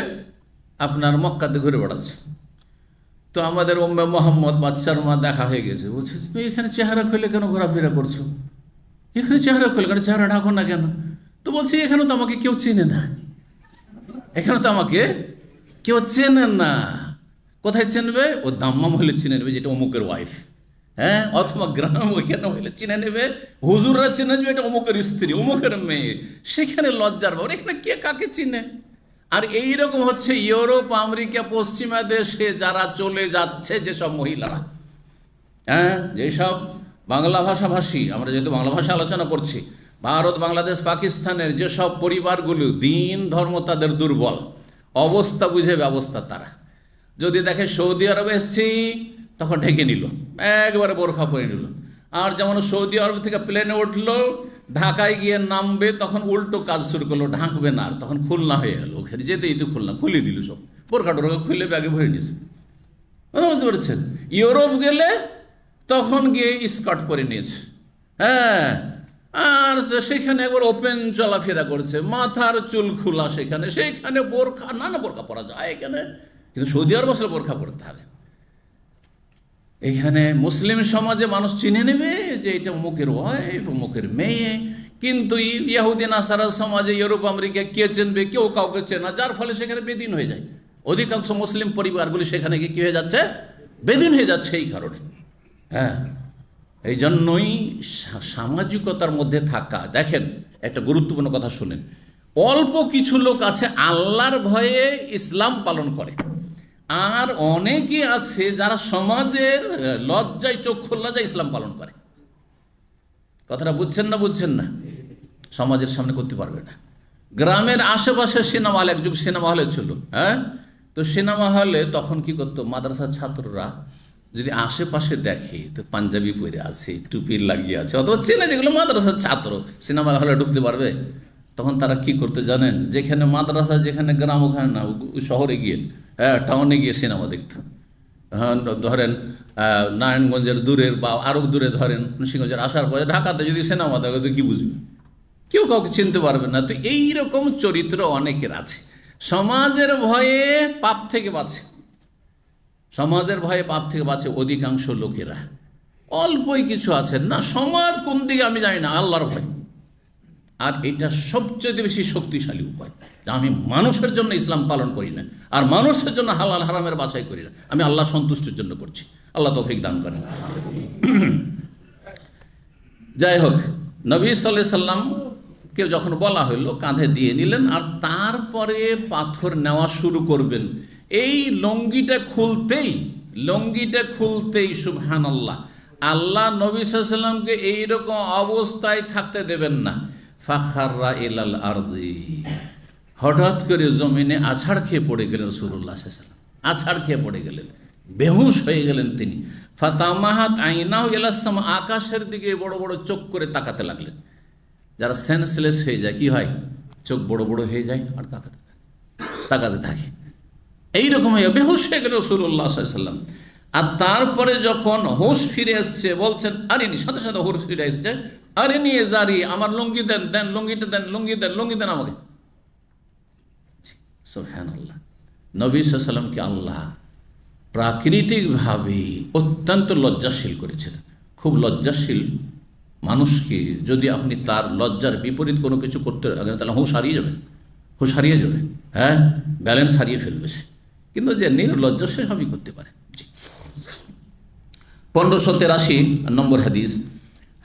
আপনার মক্কাতে ঘুরে বেড়াচ্ছে। তো আমাদের উম্মে মোহাম্মদ বাচ্চার মা দেখা হয়ে গেছে, বলছে তুমি এখানে চেহারা খুলে কেন ঘোরাফেরা করছো? এখানে চেহারা খুলে কেন, চেহারা ঢাকো না কেন? তো বলছি এখানে তো আমাকে কেউ চেনে না, এখানে তো আমাকে কেউ চেনে না। কোথায় চিনবে? ও দাম্মাম হলে চিনে নেবে যেটা অমুকের ওয়াইফ, হ্যাঁ, অথবা গ্রাম ওইখানে হইলে চিনে নেবে, হুজুররা চিনে নেবে এটা অমুকের স্ত্রী, অমুকের মেয়ে। সেখানে লজ্জার ব্যাপার, এখানে কে কাকে চিনে? আর এইরকম হচ্ছে ইউরোপ, আমেরিকা, পশ্চিমা দেশে যারা চলে যাচ্ছে যেসব মহিলারা, হ্যাঁ, যেসব বাংলা ভাষাভাষী, আমরা যেহেতু বাংলা ভাষা আলোচনা করছি, ভারত, বাংলাদেশ, পাকিস্তানের যেসব পরিবারগুলো দিন ধর্ম তাদের দুর্বল, অবস্থা বুঝে ব্যবস্থা তারা, যদি দেখে সৌদি আরব এসছি তখন ঢেকে নিল, একবারে বোরখা পরে নিল। আর যেমন সৌদি আরব থেকে প্লেনে উঠলো, ঢাকায় গিয়ে নামবে, তখন উল্টো কাজ শুরু করলো, ঢাকবে না, আর তখন খুলনা হয়ে গেল, ওখানে যেতেই তো খুলনা, খুলে দিল সব, বোরখা টোরখা খুলে ব্যাগে ভরে নিয়েছে। বুঝতে পেরেছেন? ইউরোপ গেলে তখন গিয়ে স্কার্ট পরে নিয়েছে, হ্যাঁ, আর সেখানে একবার ওপেন চলাফেরা করছে, মাথার চুল খোলা, সেখানে বোরখা, না বোরখা পরা যায় এখানে, কিন্তু সৌদি আরব আসলে বোরখা পরতে হবে। এইখানে মুসলিম সমাজে মানুষ চিনে নেবে যে এটা অমুকের ওয়াইফ, অমুকের মেয়ে, কিন্তু ইহুদি নাসারা সমাজে, ইউরোপ, আমেরিকা কে চিনবে? কেউ কাউকে চেনা, যার ফলে সেখানে বেদিন হয়ে যায়। অধিকাংশ মুসলিম পরিবারগুলি সেখানে গিয়ে কী হয়ে যাচ্ছে? বেদিন হয়ে যাচ্ছে। এই কারণে, হ্যাঁ, এই জন্যই সামাজিকতার মধ্যে থাকা। দেখেন, একটা গুরুত্বপূর্ণ কথা শুনেন, অল্প কিছু লোক আছে আল্লাহর ভয়ে ইসলাম পালন করে, আর অনেকে আছে যারা সমাজের লজ্জায়, চক্ষু লজ্জায় ইসলাম পালন করে। কথাটা বুঝছেন না? সমাজের সামনে করতে পারবে না। গ্রামের আশেপাশে সিনেমা হল, একযুগ সিনেমা হলে ছিল, হ্যাঁ, তো সিনেমা হলে তখন কি করতো, মাদ্রাসার ছাত্ররা যদি আশেপাশে দেখে তো পাঞ্জাবি পরে আছে, টুপি লাগিয়ে আছে, অথবা চেনে যেগুলো মাদ্রাসার ছাত্র, সিনেমা হলে ঢুকতে পারবে? তখন তারা কি করতে জানেন? যেখানে মাদ্রাসা, যেখানে গ্রাম, ওখানে না, শহরে গিয়ে, হ্যাঁ, টাউনে গিয়ে সিনেমা দেখত। হ্যাঁ, ধরেন নারায়ণগঞ্জের দূরের বা আরও দূরে ধরেন নরসিংগঞ্জের, আসার পরে ঢাকাতে যদি সিনেমা দেখে তো কী বুঝবে? কেউ কাউকে চিনতে পারবে না। তো এইরকম চরিত্র অনেকের আছে, সমাজের ভয়ে পাপ থেকে বাঁচে, সমাজের ভয়ে পাপ থেকে বাঁচে অধিকাংশ লোকেরা। অল্পই কিছু আছেন না, সমাজ কোন দিকে আমি জানি না, আল্লাহর ভয়। আর এটা সবচেয়ে বেশি শক্তিশালী উপায়, যে আমি মানুষের জন্য ইসলাম পালন করি না, আর মানুষের জন্য হালাল হারামের বাছাই করি না, আমি আল্লাহ সন্তুষ্টির জন্য করছি। আল্লাহ তৌফিক দান করেন। যাই হোক, নবী সাল্লাল্লাহু আলাইহি সাল্লামকে যখন বলা হইল, কাঁধে দিয়ে নিলেন, আর তারপরে পাথর নেওয়া শুরু করবেন। এই লঙ্গিটা খুলতেই সুবহানাল্লাহ, আল্লাহ নবী সাল্লাল্লাহু আলাইহি সাল্লামকে এইরকম অবস্থায় থাকতে দেবেন না। ফাখাররা ইলাল আরদি, হঠাৎ করে জমিনে আছাড় খেয়ে পড়ে গেলেন রাসূলুল্লাহ সাল্লাল্লাহু আলাইহি ওয়াসাল্লাম, আছাড় খেয়ে পড়ে গেলেন, বেহুশ হয়ে গেলেন তিনি। ফাতামাহাত আইনাহু ইলাস সামা, আকাশের দিকে বড় বড় চোখ করে তাকাতে লাগলেন। যারা সেন্সলেস হয়ে যায় কি হয়, চোখ বড় বড় হয়ে যায় আর তাকাতে থাকে, এইরকম হয়ে বেহুশ হয়ে গেল রাসূলুল্লাহ সাল্লাল্লাহু আলাইহি ওয়াসাল্লাম। আর তারপরে যখন হুঁশ ফিরে এসছে বলছেন আরিনি, সাথে সাথে হুঁশ ফিরে এসছে, আরিনি এজারি, আমার লুঙ্গি দেন, দেন লুঙ্গিটা দেন, লুঙ্গি দেন, লুঙ্গি দেন আমাকে। সুবহানাল্লাহ। নবী সাল্লাল্লাহু আলাইহি ওয়াসাল্লামকে আল্লাহ প্রাকৃতিকভাবে অত্যন্ত লজ্জাশীল করেছিলেন। খুব লজ্জাশীল মানুষকে যদি আপনি তার লজ্জার বিপরীত কোনো কিছু করতে লাগেন তাহলে হুঁশ হারিয়ে যাবে, হুঁশ হারিয়ে যাবে, হ্যাঁ, ব্যালেন্স হারিয়ে ফেলবে সে। কিন্তু যে নির্লজ্জ সে সবই করতে পারে। 1583 নম্বর হাদিস।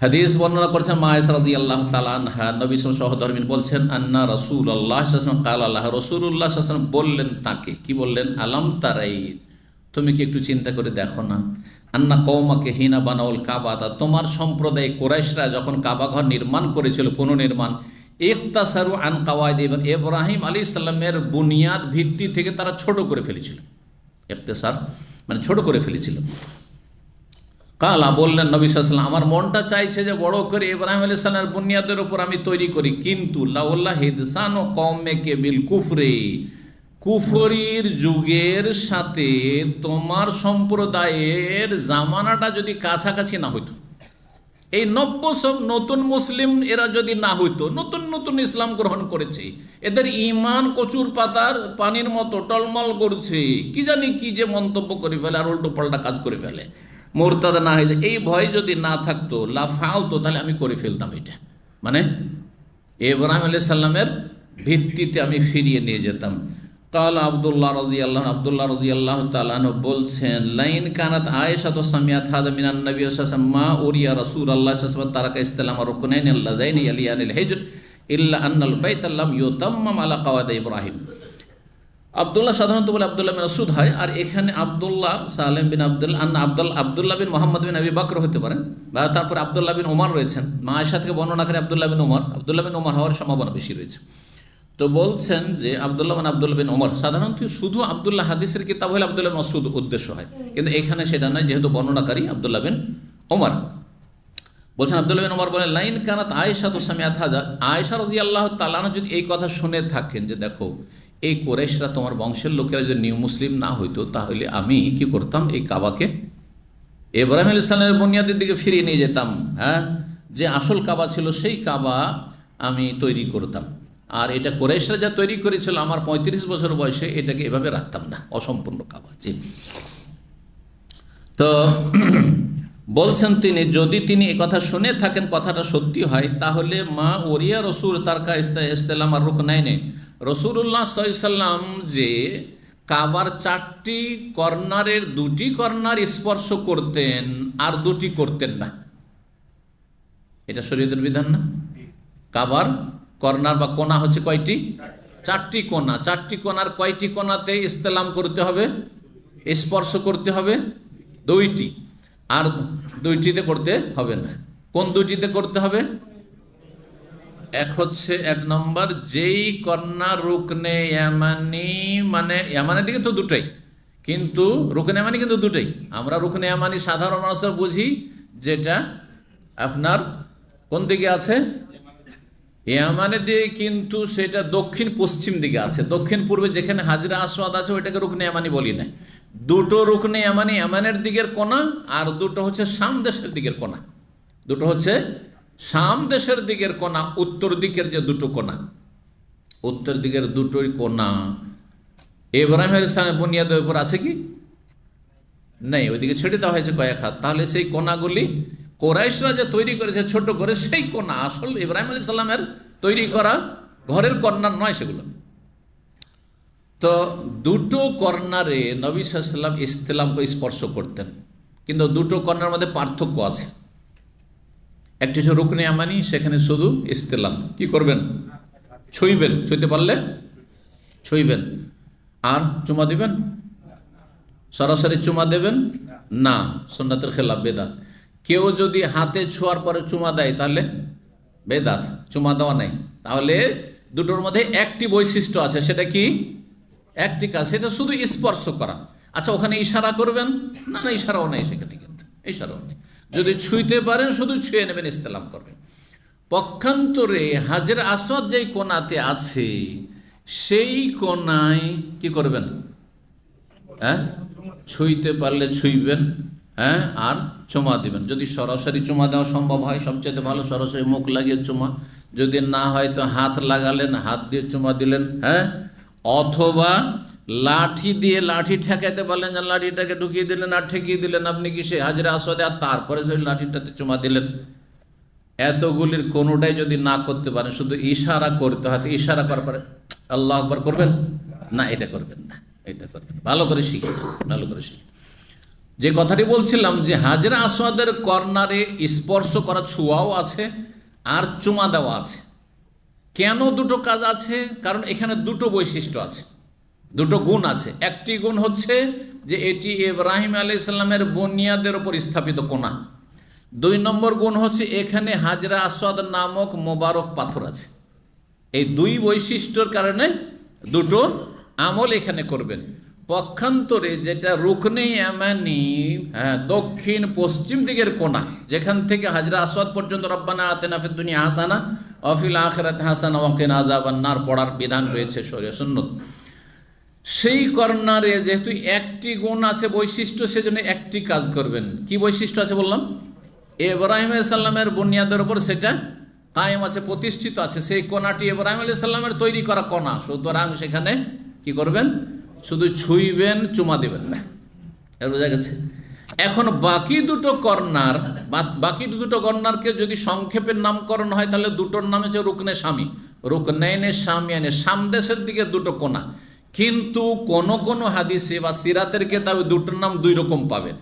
হাদিস বর্ণনা করেছেন মা আয়েশা রাদিয়াল্লাহু তাআলা আনহা, নবী সাল্লাল্লাহু সহধর্মিনী বলছেন, আন্না রাসূলুল্লাহ সাল্লাল্লাহু আলাইহি ওয়াসাল্লাম ক্বালা লাহা, রাসূলুল্লাহ সাল্লাল্লাহু আলাইহি ওয়াসাল্লাম বললেন তাকে, কি বললেন, আলাম তারাই, তুমি কি একটু চিন্তা করে দেখো না, আন্না কওমাকে হিনা বানাউল কাবা, তোমার সম্প্রদায় কুরাইশরা যখন কাবা ঘর নির্মাণ করেছিল, পুনর্নির্মাণ, ইকতাসারু আন কাওয়াইদ ইব্রাহিম আলাইহিস সালামের বুনিয়াদ ভিত্তি থেকে তারা ছোট করে ফেলেছিল। ইকতাসার মানে ছোট করে ফেলেছিল। কালা বললেন নবী সাল্লাল্লাহু আলাইহি ওয়াসাল্লাম, আমার মনটা চাইছে যে বড় করে ইব্রাহিম আলাইহিস সালামের বুনিয়াদের উপর আমি তৈরি করি, কিন্তু লাউল্লাহ হিদসানু কওমিকে বিল কুফরি, কুফরির যুগের সাথে তোমার সম্প্রদায়ের জামানাটা যদি কাছাকাছি না হইতো, এই নব্য সব নতুন মুসলিম এরা যদি না হইতো, নতুন নতুন ইসলাম গ্রহণ করেছে, এদের ইমান কচুর পাতার পানির মতো টলমল করছে, কি জানি কি যে মন্তব্য করে ফেলে আর উল্টো পাল্টা কাজ করে ফেলে, মুরতাদ না হয়ে যায়, এই ভয় যদি না থাকতো লা ফালতো, তাহলে আমি করে ফেলতাম এটা, মানে ইব্রাহিম আলাইহিস সালামের ভিত্তিতে আমি ফিরিয়ে নিয়ে যেতাম। কালা আব্দুল্লাহ রাদিয়াল্লাহু তাআলা আনহু বলছেন, লাইন কানাত আয়েশা তো সামিয়াত হাযা মিনান নবী সাল্লাল্লাহু আলাইহি ওয়াসাল্লাম মা উরিয়া রাসূলুল্লাহ সাল্লাল্লাহু আলাইহি ওয়াসাল্লাম তারাকা ইসলাম রুকনাইন আল্লাযাইনি ইয়ালিয়ানিল হিজর ইল্লা আন্নাল বাইত লাম ইউতাম্মাম আলা কাওয়াদ ইব্রাহিম। আব্দুল্লাহ সাধারণত বলে আব্দুল্লাহ বিন মাসউদ হয়, আর এখানে আব্দুল্লাহ সালেম বিন আব্দুল্লাহ বিন মোহাম্মদ বিন আবি বকর হতে পারেন, বা তারপর আব্দুল্লাহ বিন ওমর রয়েছেন। মা আয়েশা থেকে বর্ণনা করে আব্দুল্লাহ বিন ওমর হওয়ার সম্ভাবনা বেশি রয়েছে। তো বলছেন যে আব্দুল্লাহ বিন ওমর, সাধারণত শুধু আব্দুল্লাহ হাদিসের কিতাব হলে আব্দুল্লাহ বিন মাসউদ উদ্দেশ্য হয়, কিন্তু এখানে সেটা নয়, যেহেতু বর্ণনাকারী আব্দুল্লাহ বিন ওমর। বলছেন আব্দুল্লাহ বিন ওমর বলেন, লাইন কানাত আয়েশা তো সামিয়াত হাযা, আয়েশা রাদিয়াল্লাহু তাআলা আনহা যদি এই কথা শুনে থাকেন যে দেখো এই কুরাইশরা তোমার বংশের লোকেরা যদি নিউ মুসলিম না হইতো, তাহলে আমি কি করতাম, এই কাবাকে ইব্রাহিম আলাইহিস সালামের বুনিয়াদের দিকে ফিরিয়ে নিয়ে যেতাম, হ্যাঁ, যে আসল কাবা ছিল সেই কাবা আমি তৈরি করতাম, আর এটা কুরাইশরা যা তৈরি করেছিল আমার 35 বছর বয়সে, এটাকে এভাবে রাখতাম না, অসম্পূর্ণ কাবা। জি। তো বলছেন তিনি, যদি তিনি এই কথা শুনে থাকেন, কথাটা সত্যি হয়, তাহলে মা ওরিয়া রসুল তারকা ইসলাম আর রুকনাইনে, রাসূলুল্লাহ সাল্লাল্লাহু আলাইহি ওয়াসাল্লাম যে কাবার 4টি কর্নারের 2টি কর্নার স্পর্শ করতেন আর 2টি করতেন না, এটা শরীয়তের বিধান না। কাবার কর্নার বা কোনা হচ্ছে কয়টি, 4টি কোনা, 4টি কোনার কয়টি কোনাতে ইসলাম করতে হবে, স্পর্শ করতে হবে, 2টি, আর 2টিতে করতে হবে না। কোন 2টিতে করতে হবে? এক হচ্ছে 1 নম্বর, যেই কন্যা রুকনে ইয়ামানি, মানে ইয়ামানের দিকে তো দুটাই, কিন্তু রুকনে ইয়ামানি কিন্তু দুটাই। আমরা রুকনে ইয়ামানি সাধারণ মানুষরা বুঝি যেটা আপনার কোন দিকে আছে, ইয়ামানের দিকে, কিন্তু সেটা দক্ষিণ পশ্চিম দিকে আছে, দক্ষিণ পূর্বে যেখানে হাজরা আসওয়াদ আছে ওইটাকে রুকনে ইয়ামানি বলি না। 2টো রুকনে ইয়ামানি ইয়ামানের দিকের কোনা, আর 2টো হচ্ছে শাম দেশের দিকের কোনা, 2টো হচ্ছে শাম দেশের দিকের কোনা। উত্তর দিকের যে 2টো কোনা, উত্তর দিকের 2টোই কোনা ইব্রাহিম আলাইহিস সালামের বুনিয়াদের উপর আছে কি নেই, ওইদিকে ছেড়ে দেওয়া হয়েছে কয়েক হাত। তাহলে সেই কোনাগুলি কুরাইশরা যে তৈরি করেছে ছোট করে, সেই কোনা আসল ইব্রাহিম আলাইহিস সালামের তৈরি করা ঘরের কর্নার নয় সেগুলো। তো 2টো কর্নারে নবী সাল্লাল্লাহু আলাইহি ওয়াসাল্লাম ইসলামকে স্পর্শ করতেন, কিন্তু 2টো কর্নারের মধ্যে পার্থক্য আছে। একটি হচ্ছে রুকনে ইয়ামানি, সেখানে শুধু ইসলাম কি করবেন, ছুঁইবেন, ছুঁইতে পারলে ছুঁইবেন, আর চুমা দিবেন, সরাসরি চুমা দেবেন না, সুন্নাতের খেলাফ, বেদাত। কেউ যদি হাতে ছোঁয়ার পরে চুমা দেয় তাহলে বেদাত, চুমা দেওয়া নেই। তাহলে 2টোর মধ্যে একটি বৈশিষ্ট্য আছে, সেটা কি, একটি কাজ, সেটা শুধু স্পর্শ করা। আচ্ছা, ওখানে ইশারা করবেন না, না ইশারাও নেই সেখানে, কিন্তু ইশারাও নেই। যদি ছুঁইতে পারেন শুধু ছুঁয়ে নেবেন, ইসলাম করবেন। পক্ষান্তরে হাজরে আসওয়াদ যেই কোণাতে আছে সেই কোণায় কি করবেন? হ্যাঁ, ছুঁইতে পারলে ছুঁইবেন, হ্যাঁ, আর চুমা দিবেন। যদি সরাসরি চুমা দেওয়া সম্ভব হয় সবচেয়ে ভালো, সরাসরি মুখ লাগিয়ে চুমা। যদি না হয় তো হাত লাগালেন, হাত দিয়ে চুমা দিলেন, হ্যাঁ, অথবা লাঠি দিয়ে, লাঠি ঠেকাইতে পারলেন, যে লাঠিটাকে ঢুকিয়ে দিলেন আর ঠেকিয়ে দিলেন আপনি কি সে হাজরে আসওয়াদে, আর তারপরে সেই লাঠিটাতে চুমা দিলেন। এতগুলির কোনোটাই যদি না করতে পারেন, শুধু ইশারা করতে হয়, ইশারা করার পরে আল্লাহ আকবার করবেন না, এটা করবেন না, এটা করবেন। ভালো করে শিখে, ভালো করে শিখে। যে কথাটি বলছিলাম যে হাজরে আসওয়াদের কর্নারে স্পর্শ করা, ছোঁয়াও আছে আর চুমা দেওয়া আছে। কেন দুটো কাজ আছে? কারণ এখানে দুটো বৈশিষ্ট্য আছে, দুটো গুণ আছে। একটি গুণ হচ্ছে যে এটি ইব্রাহিম আলাইহিস সালামের বুনিয়াদের উপর স্থাপিত কোণা। 2 নম্বর গুণ হচ্ছে এখানে হাজরা আসওয়াদ নামক মোবারক পাথর আছে। এই 2 বৈশিষ্ট্যর কারণে দুটো আমল এখানে করবেন। পক্ষান্তরে যেটা রুকনে ইয়ামানি, হ্যাঁ, দক্ষিণ পশ্চিম দিকের কোণা, যেখান থেকে হাজরা আসওয়াদ পর্যন্ত রব্বানা আতিনা ফিদ দুনিয়া হাসানা ওয়া ফিল আখিরাতি হাসানা ওয়া কিনা আযাবান নার পড়ার বিধান রয়েছে শরীয়ত সুন্নত। সেই কর্নারে যেহেতু একটি গুণ আছে, বৈশিষ্ট্য, সেজন্য একটি কাজ করবেন। কি বৈশিষ্ট্য আছে বললাম? ইব্রাহিম আলাইহিস সালামের বুনিয়াদের উপর সেটা কায়েম আছে, প্রতিষ্ঠিত আছে। সেই কোণাটি ইব্রাহিম আলাইহিস সালামের তৈরি করা কোণা, সুতরাং সেখানে কি করবেন? শুধু ছুঁইবেন, চুমা দেবেন না। এর বোঝা গেছে? এখন বাকি দুটো কর্নার, বাকি দুটো কর্নারকে যদি সংক্ষেপের নামকরণ হয় তাহলে দুটোর নাম হচ্ছে রুকনে শামি, রুকনাইনে শামিয়ানে, সামদেশের দিকে দুটো কোণা। কিন্তু কোন হাদিসে বা সিরাতের কিতাবে দুটোর নাম 2 রকম পাবেন।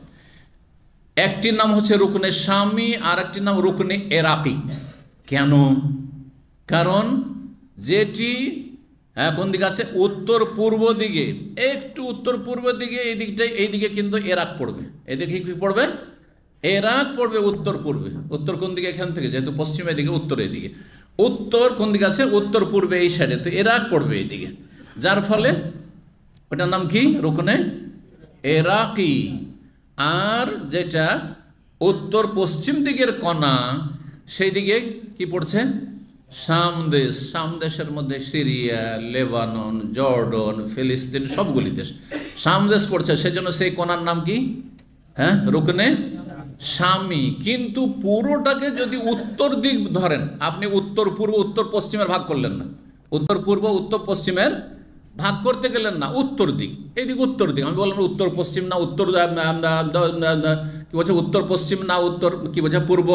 একটির নাম হচ্ছে রুকনে শামি আর একটির নাম রুকনে এরাকি। কেন? কারণ যেটি কোন দিকে আছে? উত্তর পূর্ব দিকে, একটু উত্তর পূর্ব দিকে, এই দিকটাই, এই দিকে কিন্তু এরাক পড়বে। এদিকে কি পড়বে? এরাক পড়বে উত্তর পূর্বে। উত্তর কোন দিকে? এখান থেকে, যেহেতু পশ্চিমের দিকে, উত্তর এদিকে। উত্তর কোন দিকে আছে? উত্তর পূর্বে এই সাইডে, তো এরাক পড়বে এইদিকে। যার ফলে ওটার নাম কি? রুকনে এরাকি। আর যেটা উত্তর পশ্চিম দিকের কোণা, সেই দিকে কি পড়ছে? সামদেশ। সামদেশের মধ্যে সিরিয়া, লেবানন, জর্ডন, ফিলিস্তিন সবগুলি দেশ সামদেশ পড়ছে। সেজন্য সেই কোণার নাম কি? হ্যাঁ, রুকনে শামি। কিন্তু পুরোটাকে যদি উত্তর দিক ধরেন, আপনি উত্তর পূর্ব, উত্তর পশ্চিমের ভাগ করলেন না। উত্তর পূর্ব, উত্তর পশ্চিমের ভাগ করতে গেলেন না, উত্তর দিক, এইদিকে উত্তর দিক। আমি বললাম উত্তর পশ্চিম না উত্তর, কি বলছে উত্তর পশ্চিম না উত্তর, কি বলছে পূর্ব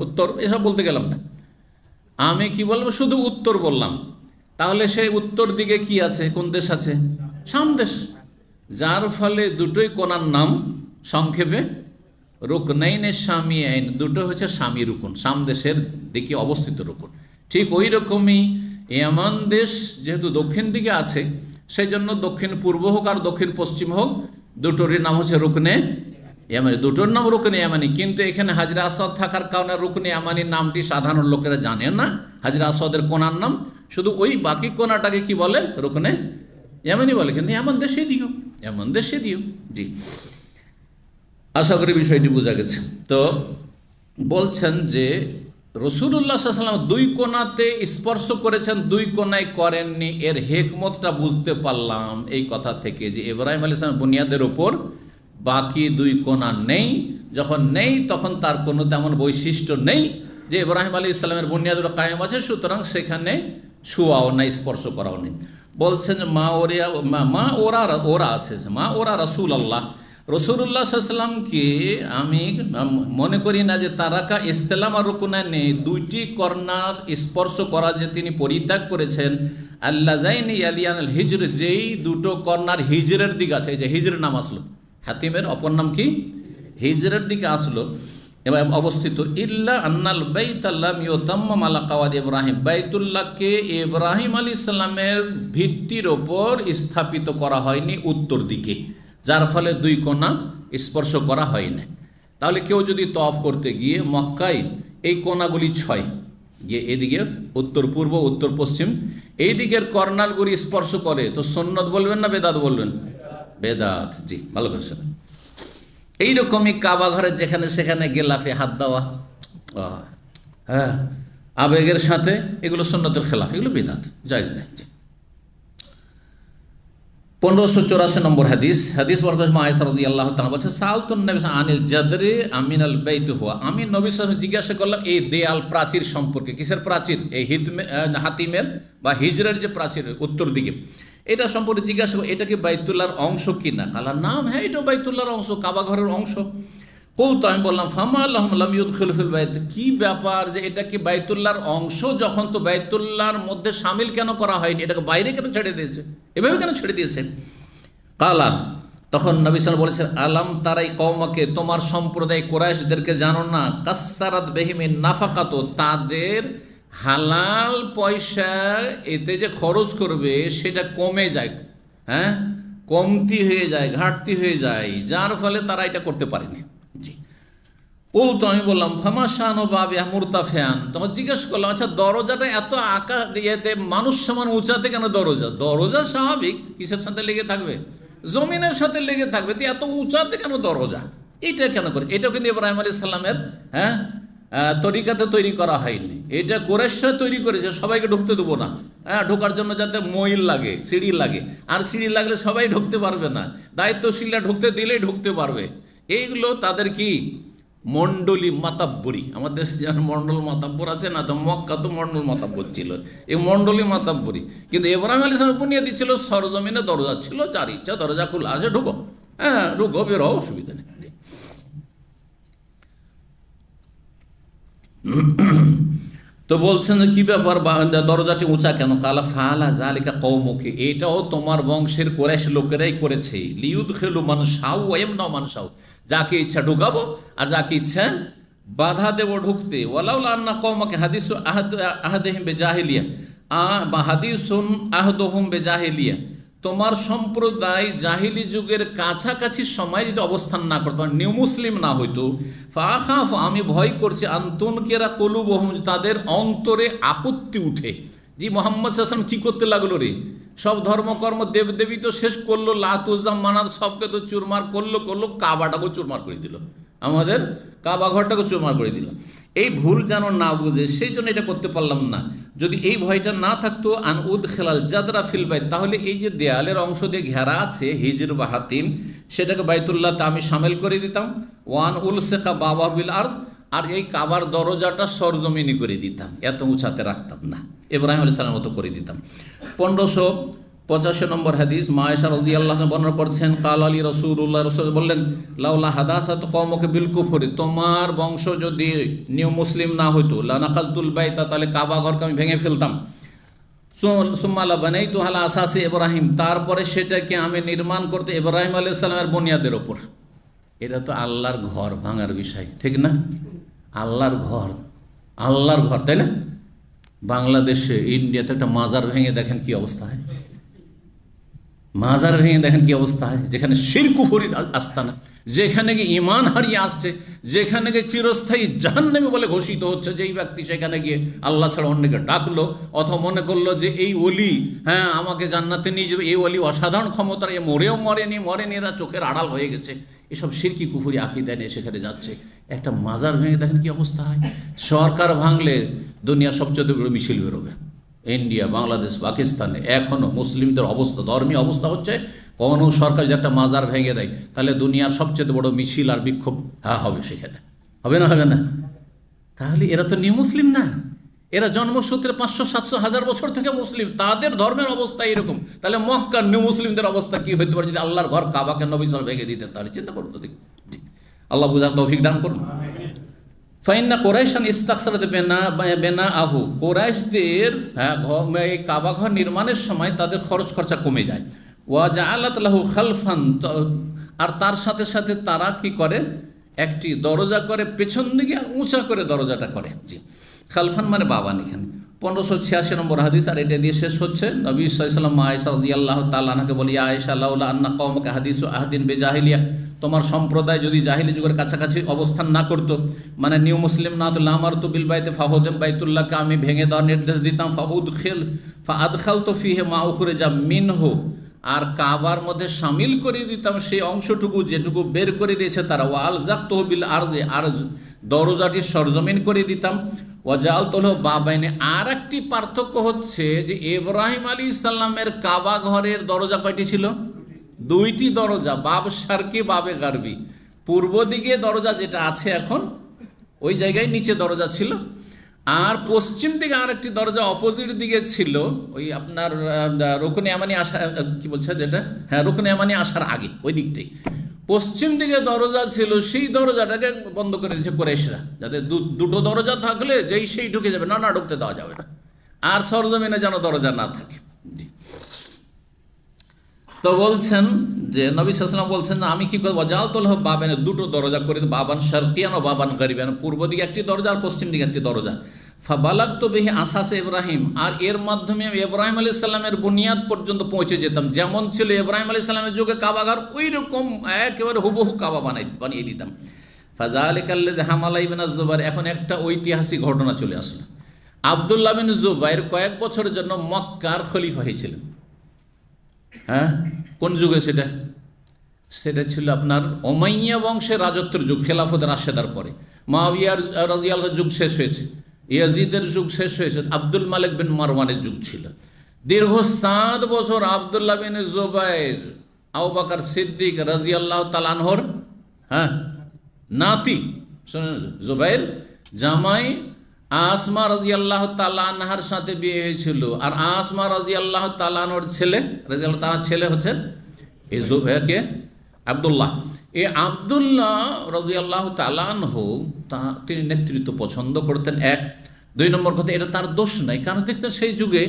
উত্তর, এসব বলতে গেলাম না। আমি কি বললাম? শুধু উত্তর বললাম। তাহলে সেই উত্তর দিকে কি আছে? কোন দেশ আছে? সামদেশ। যার ফলে দুটোই কোণার নাম সংক্ষেপে রুকনাইনে শামিয়াইন, দুটো হচ্ছে শামি রুকুন, সামদেশের দিকে অবস্থিত রুকুন। ঠিক ওই রকমই ইয়ামান দেশ যেহেতু দক্ষিণ দিকে আছে, সেই জন্য দক্ষিণ পূর্ব হোক আর দক্ষিণ পশ্চিম হোক, দুটোরই নাম হচ্ছে রুকনে ইয়ামানি, দুটোর নাম রুকনে ইয়ামানি। কিন্তু এখানে হাজরা আসওয়াদ থাকার কারণে রুকনে ইয়ামানির নামটি সাধারণ লোকেরা জানে না, হাজরা আসওয়াদের কোণার নাম। শুধু ওই বাকি কোণাটাকে কি বলে? রুকনে ইয়ামানি বলে। কিন্তু এমন দেশে দিও, এমন দেশে দিও। জি, আশা করি বিষয়টি বোঝা গেছে। তো বলছেন যে রাসূলুল্লাহ সাল্লাল্লাহু আলাইহি ওয়াসাল্লাম 2 কোণাতে স্পর্শ করেছেন, 2 কোণায় করেননি। এর হেকমতটা বুঝতে পারলাম এই কথা থেকে যে ইব্রাহিম আলাইহিস সালাম বুনিয়াদের ওপর বাকি 2 কোণা নেই। যখন নেই তখন তার কোনো তেমন বৈশিষ্ট্য নেই যে ইব্রাহিম আলাইহিস সালামের বুনিয়াদের কায়েম আছে, সুতরাং সেখানে ছোঁয়াও নাই, স্পর্শ করাও নেই। বলছেন ওরা আছে, মা ওরা রাসূলুল্লাহ, রাসূলুল্লাহ সাল্লাল্লাহু আলাইহি ওয়াসাল্লামকে আমি মনে করি না যে তারাকা ইসতিলাম আর রুকুনাইনে, 2টি কর্নার স্পর্শ করা যে তিনি পরিত্যাগ করেছেন। আল্লাযাইনি ইয়ালিয়ানাল হিজর, যেই দুটো কর্নার হিজরের দিকে আছে। এই যে হিজরের নাম আসলো, হাতিমের অপর নাম কি? হিজরের দিকে আসলো এবং অবস্থিত। ইল্লা আন্নাল বাইত লাম ইউতাম্মাম আলা কাওয়াদ ইব্রাহিম, বাইতুল্লাহকে ইব্রাহিম আলাইহিস সালামের ভিত্তির ওপর স্থাপিত করা হয়নি উত্তর দিকে, যার ফলে 2 কোণা স্পর্শ করা হয় না। তাহলে কেউ যদি তওয়াফ করতে গিয়ে মক্কায় এই কোণাগুলি 6 গিয়ে এদিকে উত্তর পূর্ব, উত্তর পশ্চিম, এই দিকের কর্নারগুলি স্পর্শ করে, তো সুন্নত বলবেন না বেদাত বলবেন? বেদাত। জি, ভালো করছেন। এইরকমই কাবা ঘরের যেখানে সেখানে গেলাফে হাত দেওয়া, হ্যাঁ, আবেগের সাথে, এগুলো সুন্নতের খেলাফ, এগুলো বিদআত, জায়েজ নেই। 1584 নম্বর হাদিস। হাদিস বর্ণনা মা আয়েশা রাদিয়াল্লাহু তাআলা বলেছে, সালতুন নবী আনিল জাদরি আমিনাল বাইত হুয়া, আমি নবী সাল্লাল্লাহু আলাইহি ওয়াসাল্লাম জিজ্ঞাসা করলাম এই দেয়াল প্রাচীর সম্পর্কে। কিসের প্রাচীর? এই হাতিমের বা হিজরের যে প্রাচীর উত্তর দিকে, এটা সম্পর্কে জিজ্ঞাসা করলাম, এটা কি বাইতুল্লাহর অংশ কিনা? কালা নাম, হ্যাঁ এটাও বাইতুল্লাহর অংশ, কাবা ঘরের অংশ। কৌতো, আমি বললাম ফামা লাহুম লাম ইউদখিলু ফিল বাইত, কি ব্যাপার যে এটা কি বাইতুল্লাহর অংশ, যখন তো বাইতুল্লাহর মধ্যে শামিল কেন করা হয়নি, এটাকে বাইরে কেন ছেড়ে দিয়েছে, এভাবে কেন ছেড়ে দিয়েছে? কালা, তখন নবী সাল্লাল্লাহু আলাইহি ওয়াসাল্লাম বলেছেন, আলাম তারাই কওমাকে, তোমার সম্প্রদায় কুরাইশদেরকে জানো না, কাসসারাত বিহিমিন নাফাকাতু, তাদের হালাল পয়সা এতে যে খরচ করবে সেটা কমে যায়, হ্যাঁ কমতি হয়ে যায়, ঘাটতি হয়ে যায়, যার ফলে তারা এটা করতে পারেনি। জি, তো আমি বললাম ফামাশান ও বাবিয়া মুরতাফিয়ান, তখন জিজ্ঞেস করলাম আচ্ছা দরজাটা এত ইয়েতে মানুষ সমান উঁচাতে কেন? দরজা স্বাভাবিক কিসের সাথে লেগে থাকবে? জমিনের সাথে লেগে থাকবে, তো এত উঁচাতে কেন দরজা? এইটা কেন করে? এটাও কিন্তু ইব্রাহিম আলাইহিস সালামের তরিকাতে তৈরি করা হয়নি, এটা কুরাইশরা তৈরি করেছে, সবাইকে ঢুকতে দেবো না, ঢোকার জন্য যাতে মইল লাগে, সিঁড়ি লাগে, আর সিঁড়ি লাগলে সবাই ঢুকতে পারবে না, দায়িত্বশীলরা ঢুকতে দিলেই ঢুকতে পারবে। এইগুলো তাদের কি মণ্ডলী মাতাব্বরি, আমাদের দেশে যেমন মণ্ডল মাতাব্বর আছে না, তো মক্কা তো মণ্ডল মাতাব্বর ছিল, এই মণ্ডলী মাতাব্বরি। কিন্তু ইব্রাহিম আলাইহিস সালাম বুনিয়াদি ছিল, সরজমিনে দরজা ছিল, যার ইচ্ছা দরজা খোলা আছে ঢুকো, ঢুকো বেরো, অসুবিধা নেই। তো বলছেন কি ব্যাপার, দরজাটি উঁচা কেন? কালা ফালা যালিকা কওমুকি, এটাও তোমার বংশের কুরাইশ লোকেরাই করেছে, লিউদখিলু মান শাউ ওয়া ইয়ামনাউ মান শাউ, যাকে ইচ্ছা ঢুকাবো আর যাকে ইচ্ছা বাধা দেবো ঢুকতে। ওয়ালাউলা আন্না কওমাকে হাদিসু আহাদিহিম বিজাহিলিয়া বা হাদিসুন আহদুহুম বিজাহিলিয়া, তোমার সম্প্রদায় জাহিলি যুগের কাছাকাছি সময় যদি অবস্থান না করতো, নিউ মুসলিম না হইতো, ফাখাফ, আমি ভয় করছি, আনতুনকিরা কুলুবহুম, তাদের অন্তরে আপত্তি উঠে। জি, মুহাম্মদ সাল্লাল্লাহু আলাইহি ওয়াসাল্লাম কি করতে লাগলো রে? সব ধর্মকর্ম দেবদেবী তো শেষ করলো, লাত উজ্জা মানাত সবকে তো চুরমার করলো, কাবাটাকেও চুরমার করে দিল, আমাদের কাবা ঘরটাকে চুরমার করে দিল। এই ভুল যেন না বুঝে, সেই জন্য এটা করতে পারলাম না। যদি এই ভয়টা না থাকতো, আন উদ খেলাল জাদরা ফিল বাইত, তাহলে এই যে দেয়ালের অংশ দিয়ে ঘেরা আছে হিজর বা হাতিম, সেটাকে বাইতুল্লাহতে আমি সামিল করে দিতাম। ওয়ান উল শেখা বাবা বিল আর এই কাবার দরজাটা সরজমিনি করে দিতাম, এত উঁচাতে রাখতাম না, ইব্রাহিম আলাইহিস সালামের মতো করে দিতাম। 1585 নম্বর হাদিস, মা আয়েশা রাদিয়াল্লাহু আনহা বর্ণনা করছেন, কাল আলী রাসূলুল্লাহ, রাসূল বললেন, লাউলা হাদাসাত কওমকে বিল কুফরি, তোমার বংশ যদি নিউ মুসলিম না হইতো, লানাকাজতুল বাইতা, তাহলে কাবা ঘরকে আমি ভেঙে ফেলতাম। সুম্মা লা বানাইতু আলা আসাসি ইব্রাহিম, তারপরে সেটাকে আমি নির্মাণ করতে ইব্রাহিম আলাইহিস সালামের বুনিয়াদের ওপর। এটা তো আল্লাহর ঘর ভাঙার বিষয়, ঠিক না? আল্লাহর ঘর, আল্লাহর ঘর, তাই না? বাংলাদেশে, ইন্ডিয়াতে একটা মাজার ভেঙে দেখেন কি অবস্থা হয়, মাজার ভেঙে দেখেন কি অবস্থা হয়, যেখানে শিরক কুফরির আস্তানা, যেখানে গিয়ে ঈমান হারিয়ে আসছে, যেখানে গিয়ে চিরস্থায়ী জাহান্নামী বলে ঘোষিত হচ্ছে, যেই ব্যক্তি সেখানে গিয়ে আল্লাহ ছাড়া অন্যকে ডাকলো অথবা মনে করলো যে এই ওলি আমাকে জান্নাতে নিয়ে যাবে, এই ওলি অসাধারণ ক্ষমতার, এ মরেনি, এরা চোখের আড়াল হয়ে গেছে, এসব শিরকি কুফরি আকীদা নিয়ে সেখানে যাচ্ছে। একটা মাজার ভেঙে দেখেন কি অবস্থা হয়। সরকার ভাঙলে দুনিয়ার সবচেয়ে বড় মিছিল বেরোবে, ইন্ডিয়া, বাংলাদেশ, পাকিস্তানে এখনও মুসলিমদের অবস্থা, ধর্মীয় অবস্থা হচ্ছে, কোনো সরকার যদি একটা মাজার ভেঙে দেয় তাহলে দুনিয়ার সবচেয়ে বড় মিছিল আর বিক্ষোভ হবে, সেখানে হবে না? তাহলে এরা তো নিউ মুসলিম না, এরা জন্মসূত্রে 500, 700, 1000 বছর থেকে মুসলিম, তাদের ধর্মের অবস্থা এরকম। তাহলে মক্কার নিউ মুসলিমদের অবস্থা কি হইতে পারে যদি আল্লাহর ঘর কাবাকে নবী সাল্লাল্লাহু আলাইহি ওয়াসাল্লাম ভেঙে দিতেন? তাহলে চিন্তা করুন তো দেখি। আল্লাহ বুঝার তৌফিক দান করুন। ফাইন্না কোরাইশান ইস্তাকসারাত বেনা আহু, কোরাইশদের এই কাবা ঘর নির্মাণের সময় তাদের খরচ খরচা কমে যায়। ওয়া জাআলাত লাহু খালফান, আর তার সাথে সাথে তারা কি করে, একটি দরজা করে পেছন দিকে, উঁচা করে দরজাটা করে। জি, খালফান মানে বাবান। এখানে 1586 নম্বর হাদিস, আর এটা দিয়ে শেষ হচ্ছে। নবী সাল্লাল্লাহু আলাইহি ওয়াসাল্লাম মা আয়েশা রাদিয়াল্লাহু তাআলা আনহাকে বলি, আয়েশা লাউলা আন্না কওমাকা হাদিসু আহদিন বিজাহিলিয়া, তোমার সম্প্রদায় যদি জাহিলি যুগের কাছাকাছি অবস্থান না করতো, মানে নিউ মুসলিম না হতো, লামারতু বিল বাইতে ফাহুদাম, বাইতুল্লাহকে আমি ভেঙে দেওয়ার নির্দেশ দিতাম, ফাআদখালতু ফিহি মা উখরিজা মিনহু, আর কাবার মধ্যে শামিল করে দিতাম সেই অংশটুকু যেটুকু বের করে দিয়েছে তারা, ওয়াল জাকতুহু বিল আরজি, আর দরজাটি সরজমিন করে দিতাম, ওয়াজালতুহু বাবাইনি। আর একটি পার্থক্য হচ্ছে যে ইব্রাহিম আলাইহিস সালামের কাবা ঘরের দরজা কয়টি ছিল? দুইটি দরজা, বাব শারকি বাবে গারবি। পূর্ব দিকে দরজা যেটা আছে এখন, ওই জায়গায় নিচে দরজা ছিল। আর পশ্চিম দিকে আর একটি দরজা অপোজিট দিকে ছিল, ওই আপনার রুকনে ইয়ামানি আসা, কি বলছে যেটা, হ্যাঁ রুকনে ইয়ামানি আসার আগে ওই দিকটাই পশ্চিম দিকে দরজা ছিল। সেই দরজাটাকে বন্ধ করে দিয়েছে কুরাইশরা, যাতে দুটো দরজা থাকলে যেই সেই ঢুকে যাবে, না ঢুকতে দেওয়া যাবে না, আর সরজমিনে যেন দরজা না থাকে। তো বলছেন যে নবী সাল্লাল্লাহু আলাইহি ওয়াসাল্লাম বলছেন, আমি কি করবো, ওয়াজালতুহু বাবাইন, দুটো দরজা করে, বাবান শারকিয়ান ও বাবান গারিবান, পূর্ব দিকে একটি দরজা আর পশ্চিম দিকে একটি দরজা। ফাবালাগতু বিহি আসাসে ইব্রাহিম, আর এর মাধ্যমে আমি ইব্রাহিম আলাইহিস সালামের বুনিয়াদ পর্যন্ত পৌঁছে যেতাম। যেমন ছিল ইব্রাহিম আলাইহিস সালামের যুগে কাবাঘর, ওই রকম একেবারে হুবহু কাবা বানিয়ে দিতাম। ফাযালিকাল্লাযী হামালা ইবনে জুবাইর, এখন একটা ঐতিহাসিক ঘটনা চলে আসলো। আব্দুল্লাহ বিন জুবাইর কয়েক বছরের জন্য মক্কার খলিফা হয়েছিলেন। হ্যাঁ, কোন যুগে সেটা? সেটা ছিল আপনার উমাইয়া বংশের রাজত্বের যুগ, খেলাফতের রাশেদার পরে। মুআবিয়া রাদিয়াল্লাহু যুগ শেষ হয়েছে, ইয়াজিদের যুগ শেষ হয়েছে, আব্দুল মালিক বিন মারওয়ানের যুগ ছিল। দীর্ঘ 7 বছর আব্দুল্লাহ বিন জুবাইর আবু বকর সিদ্দিক রাদিয়াল্লাহু তাআলা আনহুর নাতি, শুনেন, জুবাইর জামাই আসমা রাদিয়াল্লাহু তাআলা আনহার সাথে বিয়ে হয়েছিল। আর আসমা রাদিয়াল্লাহু তাআলা আনহার ছেলে, রাদিয়াল্লাহু তাআলা ছেলে হচ্ছেন এই জুবাইরকে আব্দুল্লাহ। এই আব্দুল্লাহ রাদিয়াল্লাহু তাআলা আনহু তিনি নেতৃত্ব পছন্দ করতেন, এক। 2 নম্বর কথা, এটা তার দোষ নাই, কারণ দেখতেন সেই যুগে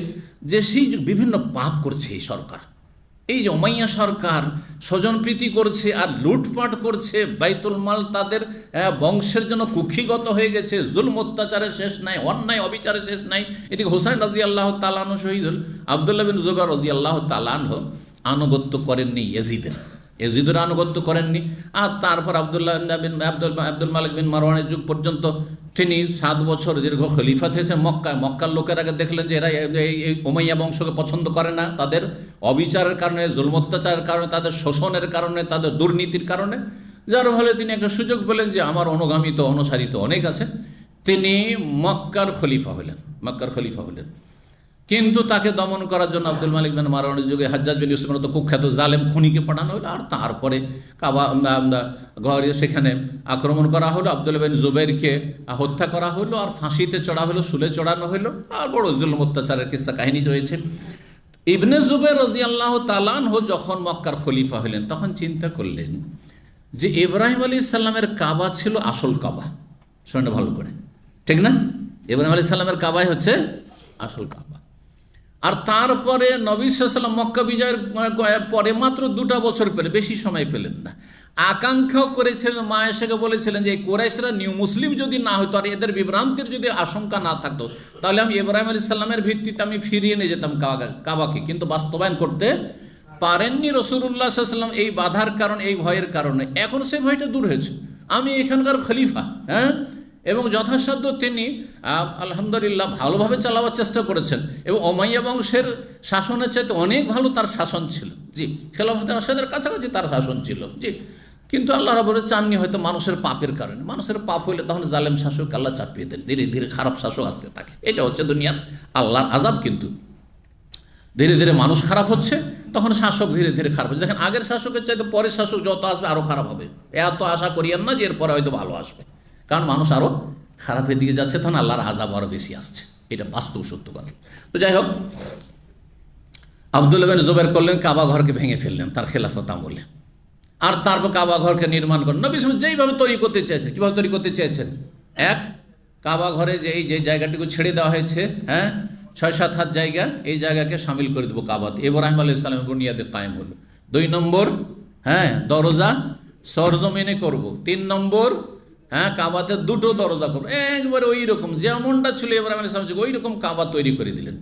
যে সেই যুগ বিভিন্ন পাপ করছে এই সরকার, এই যে উমাইয়া সরকার স্বজনপ্রীতি করছে আর লুটপাট করছে, বাইতুল মাল তাদের বংশের জন্য কুক্ষিগত হয়ে গেছে, জুলম অত্যাচারের শেষ নাই, অন্যায় অবিচারের শেষ নাই। এদিকে হুসাইন রাদিয়াল্লাহু তাআলা আনহু শহীদ হল, আব্দুল্লাহ বিন জুবাইর রাদিয়াল্লাহু তাআলা আনহু আনুগত্য করেননি এজিদের আনুগত্য করেননি। আর তারপর আব্দুল মালিক বিন মারওয়ানের যুগ পর্যন্ত তিনি 7 বছর দীর্ঘ খলিফা হয়েছেন মক্কায়। মক্কার লোকের আগে দেখলেন যে এরা এই উমাইয়া বংশকে পছন্দ করে না, তাদের অবিচারের কারণে, জুলম অত্যাচারের কারণে, তাদের শোষণের কারণে, তাদের দুর্নীতির কারণে, যার ফলে তিনি একটা সুযোগ পেলেন যে আমার অনুগামী তো অনুসারী তো অনেক আছে, তিনি মক্কার খলিফা হলেন। কিন্তু তাকে দমন করার জন্য আব্দুল মালিক বিন মারওয়ানের যুগে হাজ্জাজ বিন ইউসুফের মতো কুখ্যাত জালেম খুনিকে পাঠানো হলো। আর তারপরে কাবা ঘরে সেখানে আক্রমণ করা হলো, আব্দুল্লাহ বিন জুবাইরকে হত্যা করা হলো, আর ফাঁসিতে চড়া হলো, শুলে চড়ানো হলো, আর বড় জুলম অত্যাচারের কিস্সা কাহিনী রয়েছে। ইবনে জুবাইর রাদিয়াল্লাহু তাআলা আনহু যখন মক্কার খলিফা হলেন, তখন চিন্তা করলেন যে ইব্রাহিম আলাইহিস সালামের কাবা ছিল আসল কাবা। শুনে ভালো করে, ঠিক না? ইব্রাহিম আলাইহিস সালামের কাবাই হচ্ছে আসল কাবা। আর তারপরে নবী সাল্লাল্লাহু আলাইহি ওয়াসাল্লাম মক্কা বিজয়ের পরে মাত্র 2টা বছর পেলে, বেশি সময় পেলেন না। আকাঙ্ক্ষাও করেছিলেন, মা আয়েশাকে বলেছিলেন যে এই কুরাইশরা নিউ মুসলিম যদি না হতো আর এদের বিভ্রান্তির যদি আশঙ্কা না থাকতো, তাহলে আমি ইব্রাহিম আলাইহিস সালামের ভিত্তিতে আমি ফিরিয়ে নিয়ে যেতাম কাবাকে। কিন্তু বাস্তবায়ন করতে পারেননি রাসূলুল্লাহ সাল্লাল্লাহু আলাইহি ওয়াসাল্লাম, এই বাধার কারণে, এই ভয়ের কারণে। এখন সেই ভয়টা দূর হয়েছে, আমি এখানকার খলিফা, এবং যথাসাধ্য তিনি আলহামদুলিল্লাহ ভালোভাবে চালাবার চেষ্টা করেছেন, এবং উমাইয়া বংশের শাসনের চাইতে অনেক ভালো তার শাসন ছিল। জি, খেলাফতের রাশেদের কাছাকাছি তার শাসন ছিল। জি, কিন্তু আল্লাহ রাব্বুল চাননি হয়তো মানুষের পাপের কারণে। মানুষের পাপ হইলে তখন জালেম শাসক আল্লাহ চাপিয়ে দেন, ধীরে ধীরে খারাপ শাসক আসতে থাকে। এটা হচ্ছে দুনিয়ার আল্লাহর আযাব। কিন্তু ধীরে ধীরে মানুষ খারাপ হচ্ছে, তখন শাসক ধীরে ধীরে খারাপ হচ্ছে। দেখেন, আগের শাসকের চাইতে পরের শাসক যত আসবে আরও খারাপ হবে। এত আশা করিয়েন না যে এরপরে হয়তো ভালো আসবে, কারণ মানুষ আরও খারাপের দিকে যাচ্ছে, তখন আল্লাহর আযাব আরও বেশি আসছে। এটা বাস্তব সত্য কথা। তো যাই হোক, আব্দুল্লাহ বিন জুবাইর করলেন, কাবা ঘরকে ভেঙে ফেললেন তার খেলাফত আমলে। আর তারপর কাবা ঘরকে নির্মাণ করেন নবী সাল্লাল্লাহু আলাইহি ওয়াসাল্লাম যেইভাবে তৈরি করতে চেয়েছেন। কীভাবে তৈরি করতে চেয়েছেন? এক, কাবা ঘরে যে জায়গাটুকু ছেড়ে দেওয়া হয়েছে, 6-7 হাত জায়গা, এই জায়গাকে শামিল করে দেবো কাবাতে। ইব্রাহিম আলাইহিস সালামের বুনিয়াদে কায়েম হলো। 2 নম্বর, দরজা সরজমিনে করব। 3 নম্বর, কাবাতে 2টো দরজা করবো, একবারে ওই রকম যেমনটা ছিল ইব্রাহিম আলাইহিস সালাম, ওই রকম কাবা তৈরি করে দিলেন।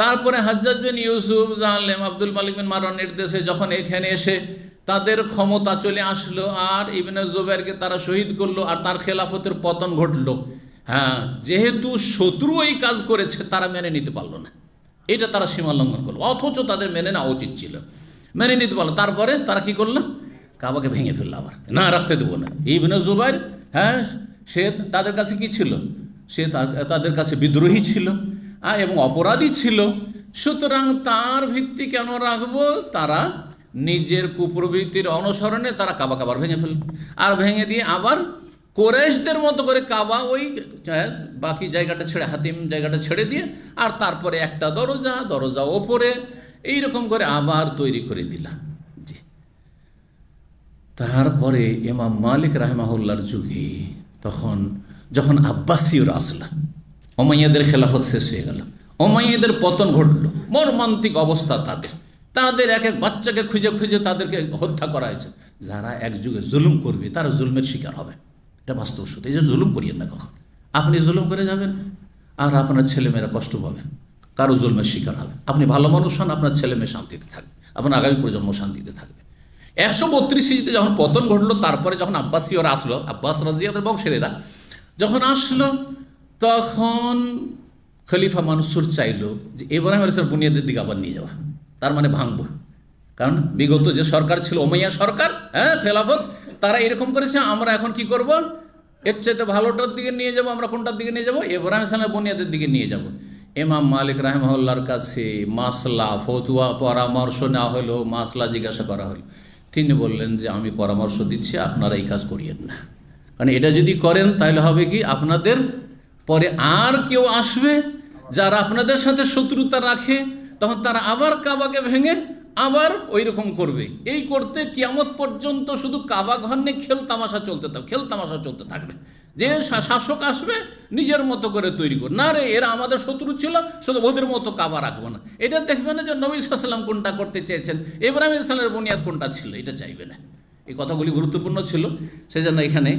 তারপরে হাজ্জাজ বিন ইউসুফ, জালেম আব্দুল মালিক বিন মারওয়ানের নির্দেশে যখন এখানে এসে তাদের ক্ষমতা চলে আসলো, আর ইবনে জুবাইরকে তারা শহীদ করলো, আর তার খেলাফতের পতন ঘটলো। যেহেতু শত্রু এই কাজ করেছে, তারা মেনে নিতে পারলো না, এটা তারা সীমা লঙ্ঘন করলো, অথচ তাদের মেনে নেওয়া উচিত ছিল, মেনে নিতে পারলো। তারপরে তারা কি করলো? কাবাকে ভেঙে ফেললো, আবার না রাখতে দেবো না। ইবনে জুবাইর, সে তাদের কাছে কি ছিল? সে তাদের কাছে বিদ্রোহী ছিল এবং অপরাধী ছিল। সুতরাং তার ভিত্তি কেন রাখবো? তারা নিজের কুপ্রবৃত্তির অনুসরণে তারা কাবা কাবার ভেঙে ফেলল, আর ভেঙে দিয়ে আবার কোরাইশদের মতো করে কাবা ওই বাকি জায়গাটা ছেড়ে, হাতিম জায়গাটা ছেড়ে দিয়ে, আর তারপরে একটা দরজা ওপরে এইরকম করে আবার তৈরি করে দিলাম। জি। তারপরে ইমাম মালিক রাহিমাহুল্লাহর যুগে যখন আব্বাসীয়রা আসলাম, উমাইয়াদের খেলাফত শেষ হয়ে গেল, উমাইয়াদের পতন ঘটল, মর্মান্তিক অবস্থা তাদের এক এক বাচ্চাকে খুঁজে খুঁজে তাদেরকে হত্যা করা হয়েছে। যারা এক যুগে জুলুম করবে তারা জুলমের শিকার হবে, এটা বাস্তব সত্য। এই যে জুলুম করিয়েন না কখন, আপনি জুলুম করে যাবেন আর আপনার ছেলেমেয়েরা কষ্ট পাবেন, কারো জুলমের শিকার হবে। আপনি ভালো মানুষ হন, আপনার ছেলেমেয়ে শান্তিতে থাকবে, আপনার আগামী প্রজন্ম শান্তিতে থাকবে। 132 হিজরিতে যখন পতন ঘটলো, তারপরে যখন আব্বাসীয়রা আসলো, আব্বাস রাজিয়াদের বংশেরা যখন আসলো, তখন খলিফা মানসুর চাইল যে ইব্রাহিম আলাইহিস সালামের বুনিয়াদের দিকে আবার নিয়ে যাওয়া, তার মানে ভাঙবো। কারণ বিগত যে সরকার ছিল উমাইয়া সরকার, খেলাফত, তারা এরকম করেছে, আমরা এখন কি করব, এর চাইতে ভালোটার দিকে নিয়ে যাব। আমরা কোনটার দিকে নিয়ে যাব? ইব্রাহিম আলাইহিস সালামের বুনিয়াদের দিকে নিয়ে যাব। ইমাম মালিক রাহিমাহুল্লাহর কাছে মাসলা ফতুয়া পরামর্শ নেওয়া হলো, মাসলা জিজ্ঞাসা করা হলো। তিনি বললেন যে আমি পরামর্শ দিচ্ছি, আপনারা এই কাজ করিয়েন না, কারণ এটা যদি করেন তাহলে হবে কি, আপনাদের পরে আর কেউ আসবে যারা আপনাদের সাথে শত্রুতা রাখে, তখন তারা আবার কাবাকে ভেঙে আবার ওই রকম করবে। এই করতে কিয়ামত পর্যন্ত শুধু কাবা ঘর নিয়ে খেল তামাশা চলতে থাকবে। যে শাসক আসবে নিজের মতো করে তৈরি করে, না রে এরা আমাদের শত্রু ছিল, শুধু ওদের মতো কাবা রাখবো না। এটা দেখবে না যে নবী সাল্লাল্লাহু আলাইহি ওয়াসাল্লাম কোনটা করতে চেয়েছেন, ইব্রাহিম আলাইহিস সালামের বুনিয়াদ কোনটা ছিল, এটা চাইবে না। এই কথাগুলি গুরুত্বপূর্ণ ছিল, সেজন্য এখানে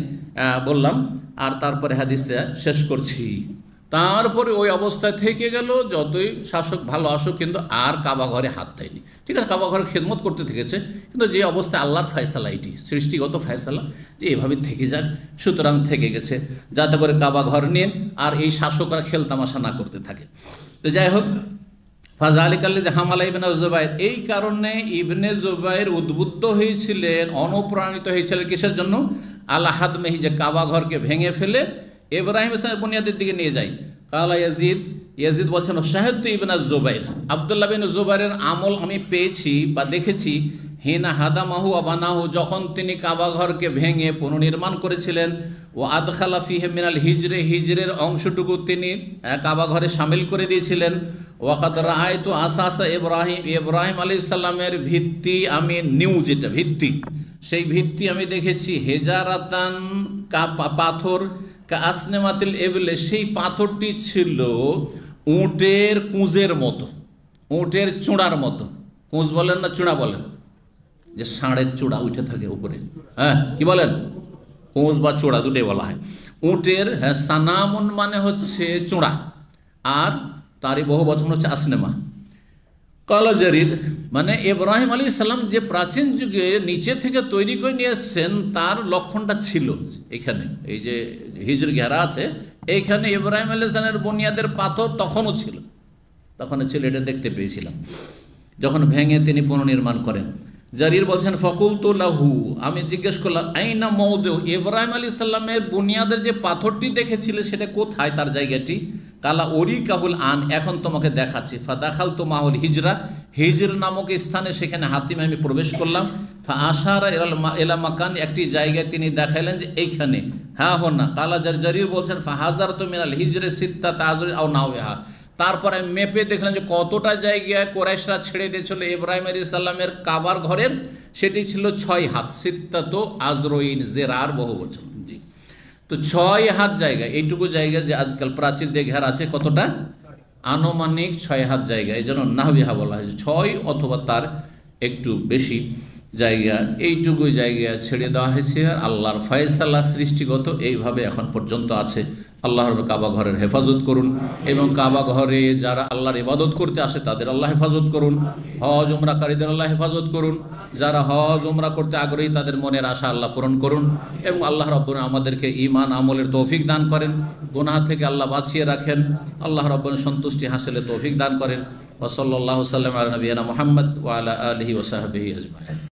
বললাম। আর তারপরে হাদিসটা শেষ করছি। তারপরে ওই অবস্থায় থেকে গেল, যতই শাসক ভালো আসুক, কিন্তু আর কাবা ঘরে হাত দেয়নি। ঠিক আছে, কাবা ঘরে খেদমত করতে থেকেছে, কিন্তু যে অবস্থায় আল্লাহর ফয়সালা, এটি সৃষ্টিগত ফয়সালা যে এভাবে থেকে যাক, সুতরাং থেকে গেছে, যাতে করে কাবা ঘর নিয়ে আর এই শাসকরা খেলতামাশা না করতে থাকে। তো যাই হোক, ফাযালিকাল্লাযী যে হামালা ইবনে জুবাইর, এই কারণে ইবনে জুবাইর উদ্বুদ্ধ হয়েছিলেন, অনুপ্রাণিত হয়েছিলেন কিসের জন্য? আলা হাদমিহি, যে কাবা ঘরকে ভেঙে ফেলে ইব্রাহিম ইসলামের বুনিয়াদের দিকে নিয়ে যায়। কালা ইয়াজিদ বলছেন শাহাদতু ইবনে জুবাইর, আব্দুল্লাহ বিন জুবাইরের আমল আমি পেয়েছি বা দেখেছি। হিনা হাদামাহু ওয়া বানাহু, যখন তিনি কাবা ঘরকে ভেঙে পুনর্নির্মাণ করেছিলেন। ও আদখালা ফিহি মিনাল হিজরের অংশটুকু তিনি কাবা ঘরে শামিল করে দিয়েছিলেন। ওয়াকাদ রাআইতু আসাসা ইব্রাহিম আলাইহিস সালামের ভিত্তি আমি যেটা ভিত্তি, সেই ভিত্তি আমি দেখেছি। হেজারাতান, পাথর, আসনেমাতিল এবলে, সেই পাথরটি ছিল উটের কুঁজের মতো, উটের চূড়ার মতো। কুঁজ বলেন না চূড়া বলেন? যে ষাঁড়ের চূড়া উঠে থাকে উপরে, কি বলেন? কুঁজ বা চূড়া দুটোই বলা হয়। উটের, সানামুন মানে হচ্ছে চূড়া, আর তারই বহু বচন হচ্ছে আসনেমা। কালা জারির মানে ইব্রাহিম আলাইহিস সালাম যে প্রাচীন যুগে নিচে থেকে তৈরি করে নিয়ে এসছেন, তার লক্ষণটা ছিল এখানে। এই যে হিজর ঘেরা আছে, এইখানে ইব্রাহিম আলাইহিস সালামের বুনিয়াদের পাথর তখনও ছিল, এটা দেখতে পেয়েছিলাম যখন ভেঙে তিনি পুনর্নির্মাণ করেন। জারির বলছেন ফাকুলতু লাহু, আমি জিজ্ঞেস করলাম আইনা মওদু, ইব্রাহিম আলাইহিস সালামের বুনিয়াদের যে পাথরটি দেখেছিলে সেটা কোথায়, তার জায়গাটি? কালা ওরি কাহুল আন, এখন তোমাকে দেখাচ্ছি। ফাদাখালতু মাহুল হিজর নামক স্থানে, সেখানে হাতিমে আমি প্রবেশ করলাম। ফা আশারা ইলা মাকান, একটি জায়গায় তিনি দেখাইলেন যে এইখানে, হ্যাঁ হো না। কালা জারির বলছেন ফাহাজারতু মিনাল হিজরে সিত্তাতা আযরিন আও নাহওয়া, তারপরে মেপে দেখলেন যে কতটা জায়গায় কোরাইশরা ছেড়ে দিয়েছিল ইব্রাহিম আলাইহিস সালামের কাবার ঘরের, সেটি ছিল 6 হাত। সিত্তাতু আযরইন, জেরার বহু বচন। জি, তো 6 হাত জায়গা, এইটুকু জায়গা যে আজকাল প্রাচীর দিয়ে ঘেরা আছে, কতটা? আনুমানিক 6 হাত জায়গা। এই জন্য নাহবিহা বলা হয় 6 অথবা তার একটু বেশি জায়গা, এইটুকু জায়গা ছেড়ে দেওয়া হয়েছে। আর আল্লাহর ফয়সালা সৃষ্টিগত এইভাবে এখন পর্যন্ত আছে। আল্লাহর কাবা ঘরের হেফাজত করুন, এবং কাবা ঘরে যারা আল্লাহর ইবাদত করতে আসে তাদের আল্লাহ হেফাজত করুন। হজ উমরাকারীদের আল্লাহ হেফাজত করুন। যারা হজ উমরা করতে আগ্রহী তাদের মনের আশা আল্লাহ পূরণ করুন, এবং আল্লাহ রাব্বুল আমাদেরকে ঈমান আমলের তৌফিক দান করেন। গুনাহ থেকে আল্লাহ বাঁচিয়ে রাখেন। আল্লাহ রাব্বুল সন্তুষ্টি হাসিলের তৌফিক দান করেন। ওয়া সাল্লাল্লাহু সাল্লাম আলা নবিয়িনা মুহাম্মদ ওয়া আলা আলিহি ওয়া সাহবিহি আজমাইন।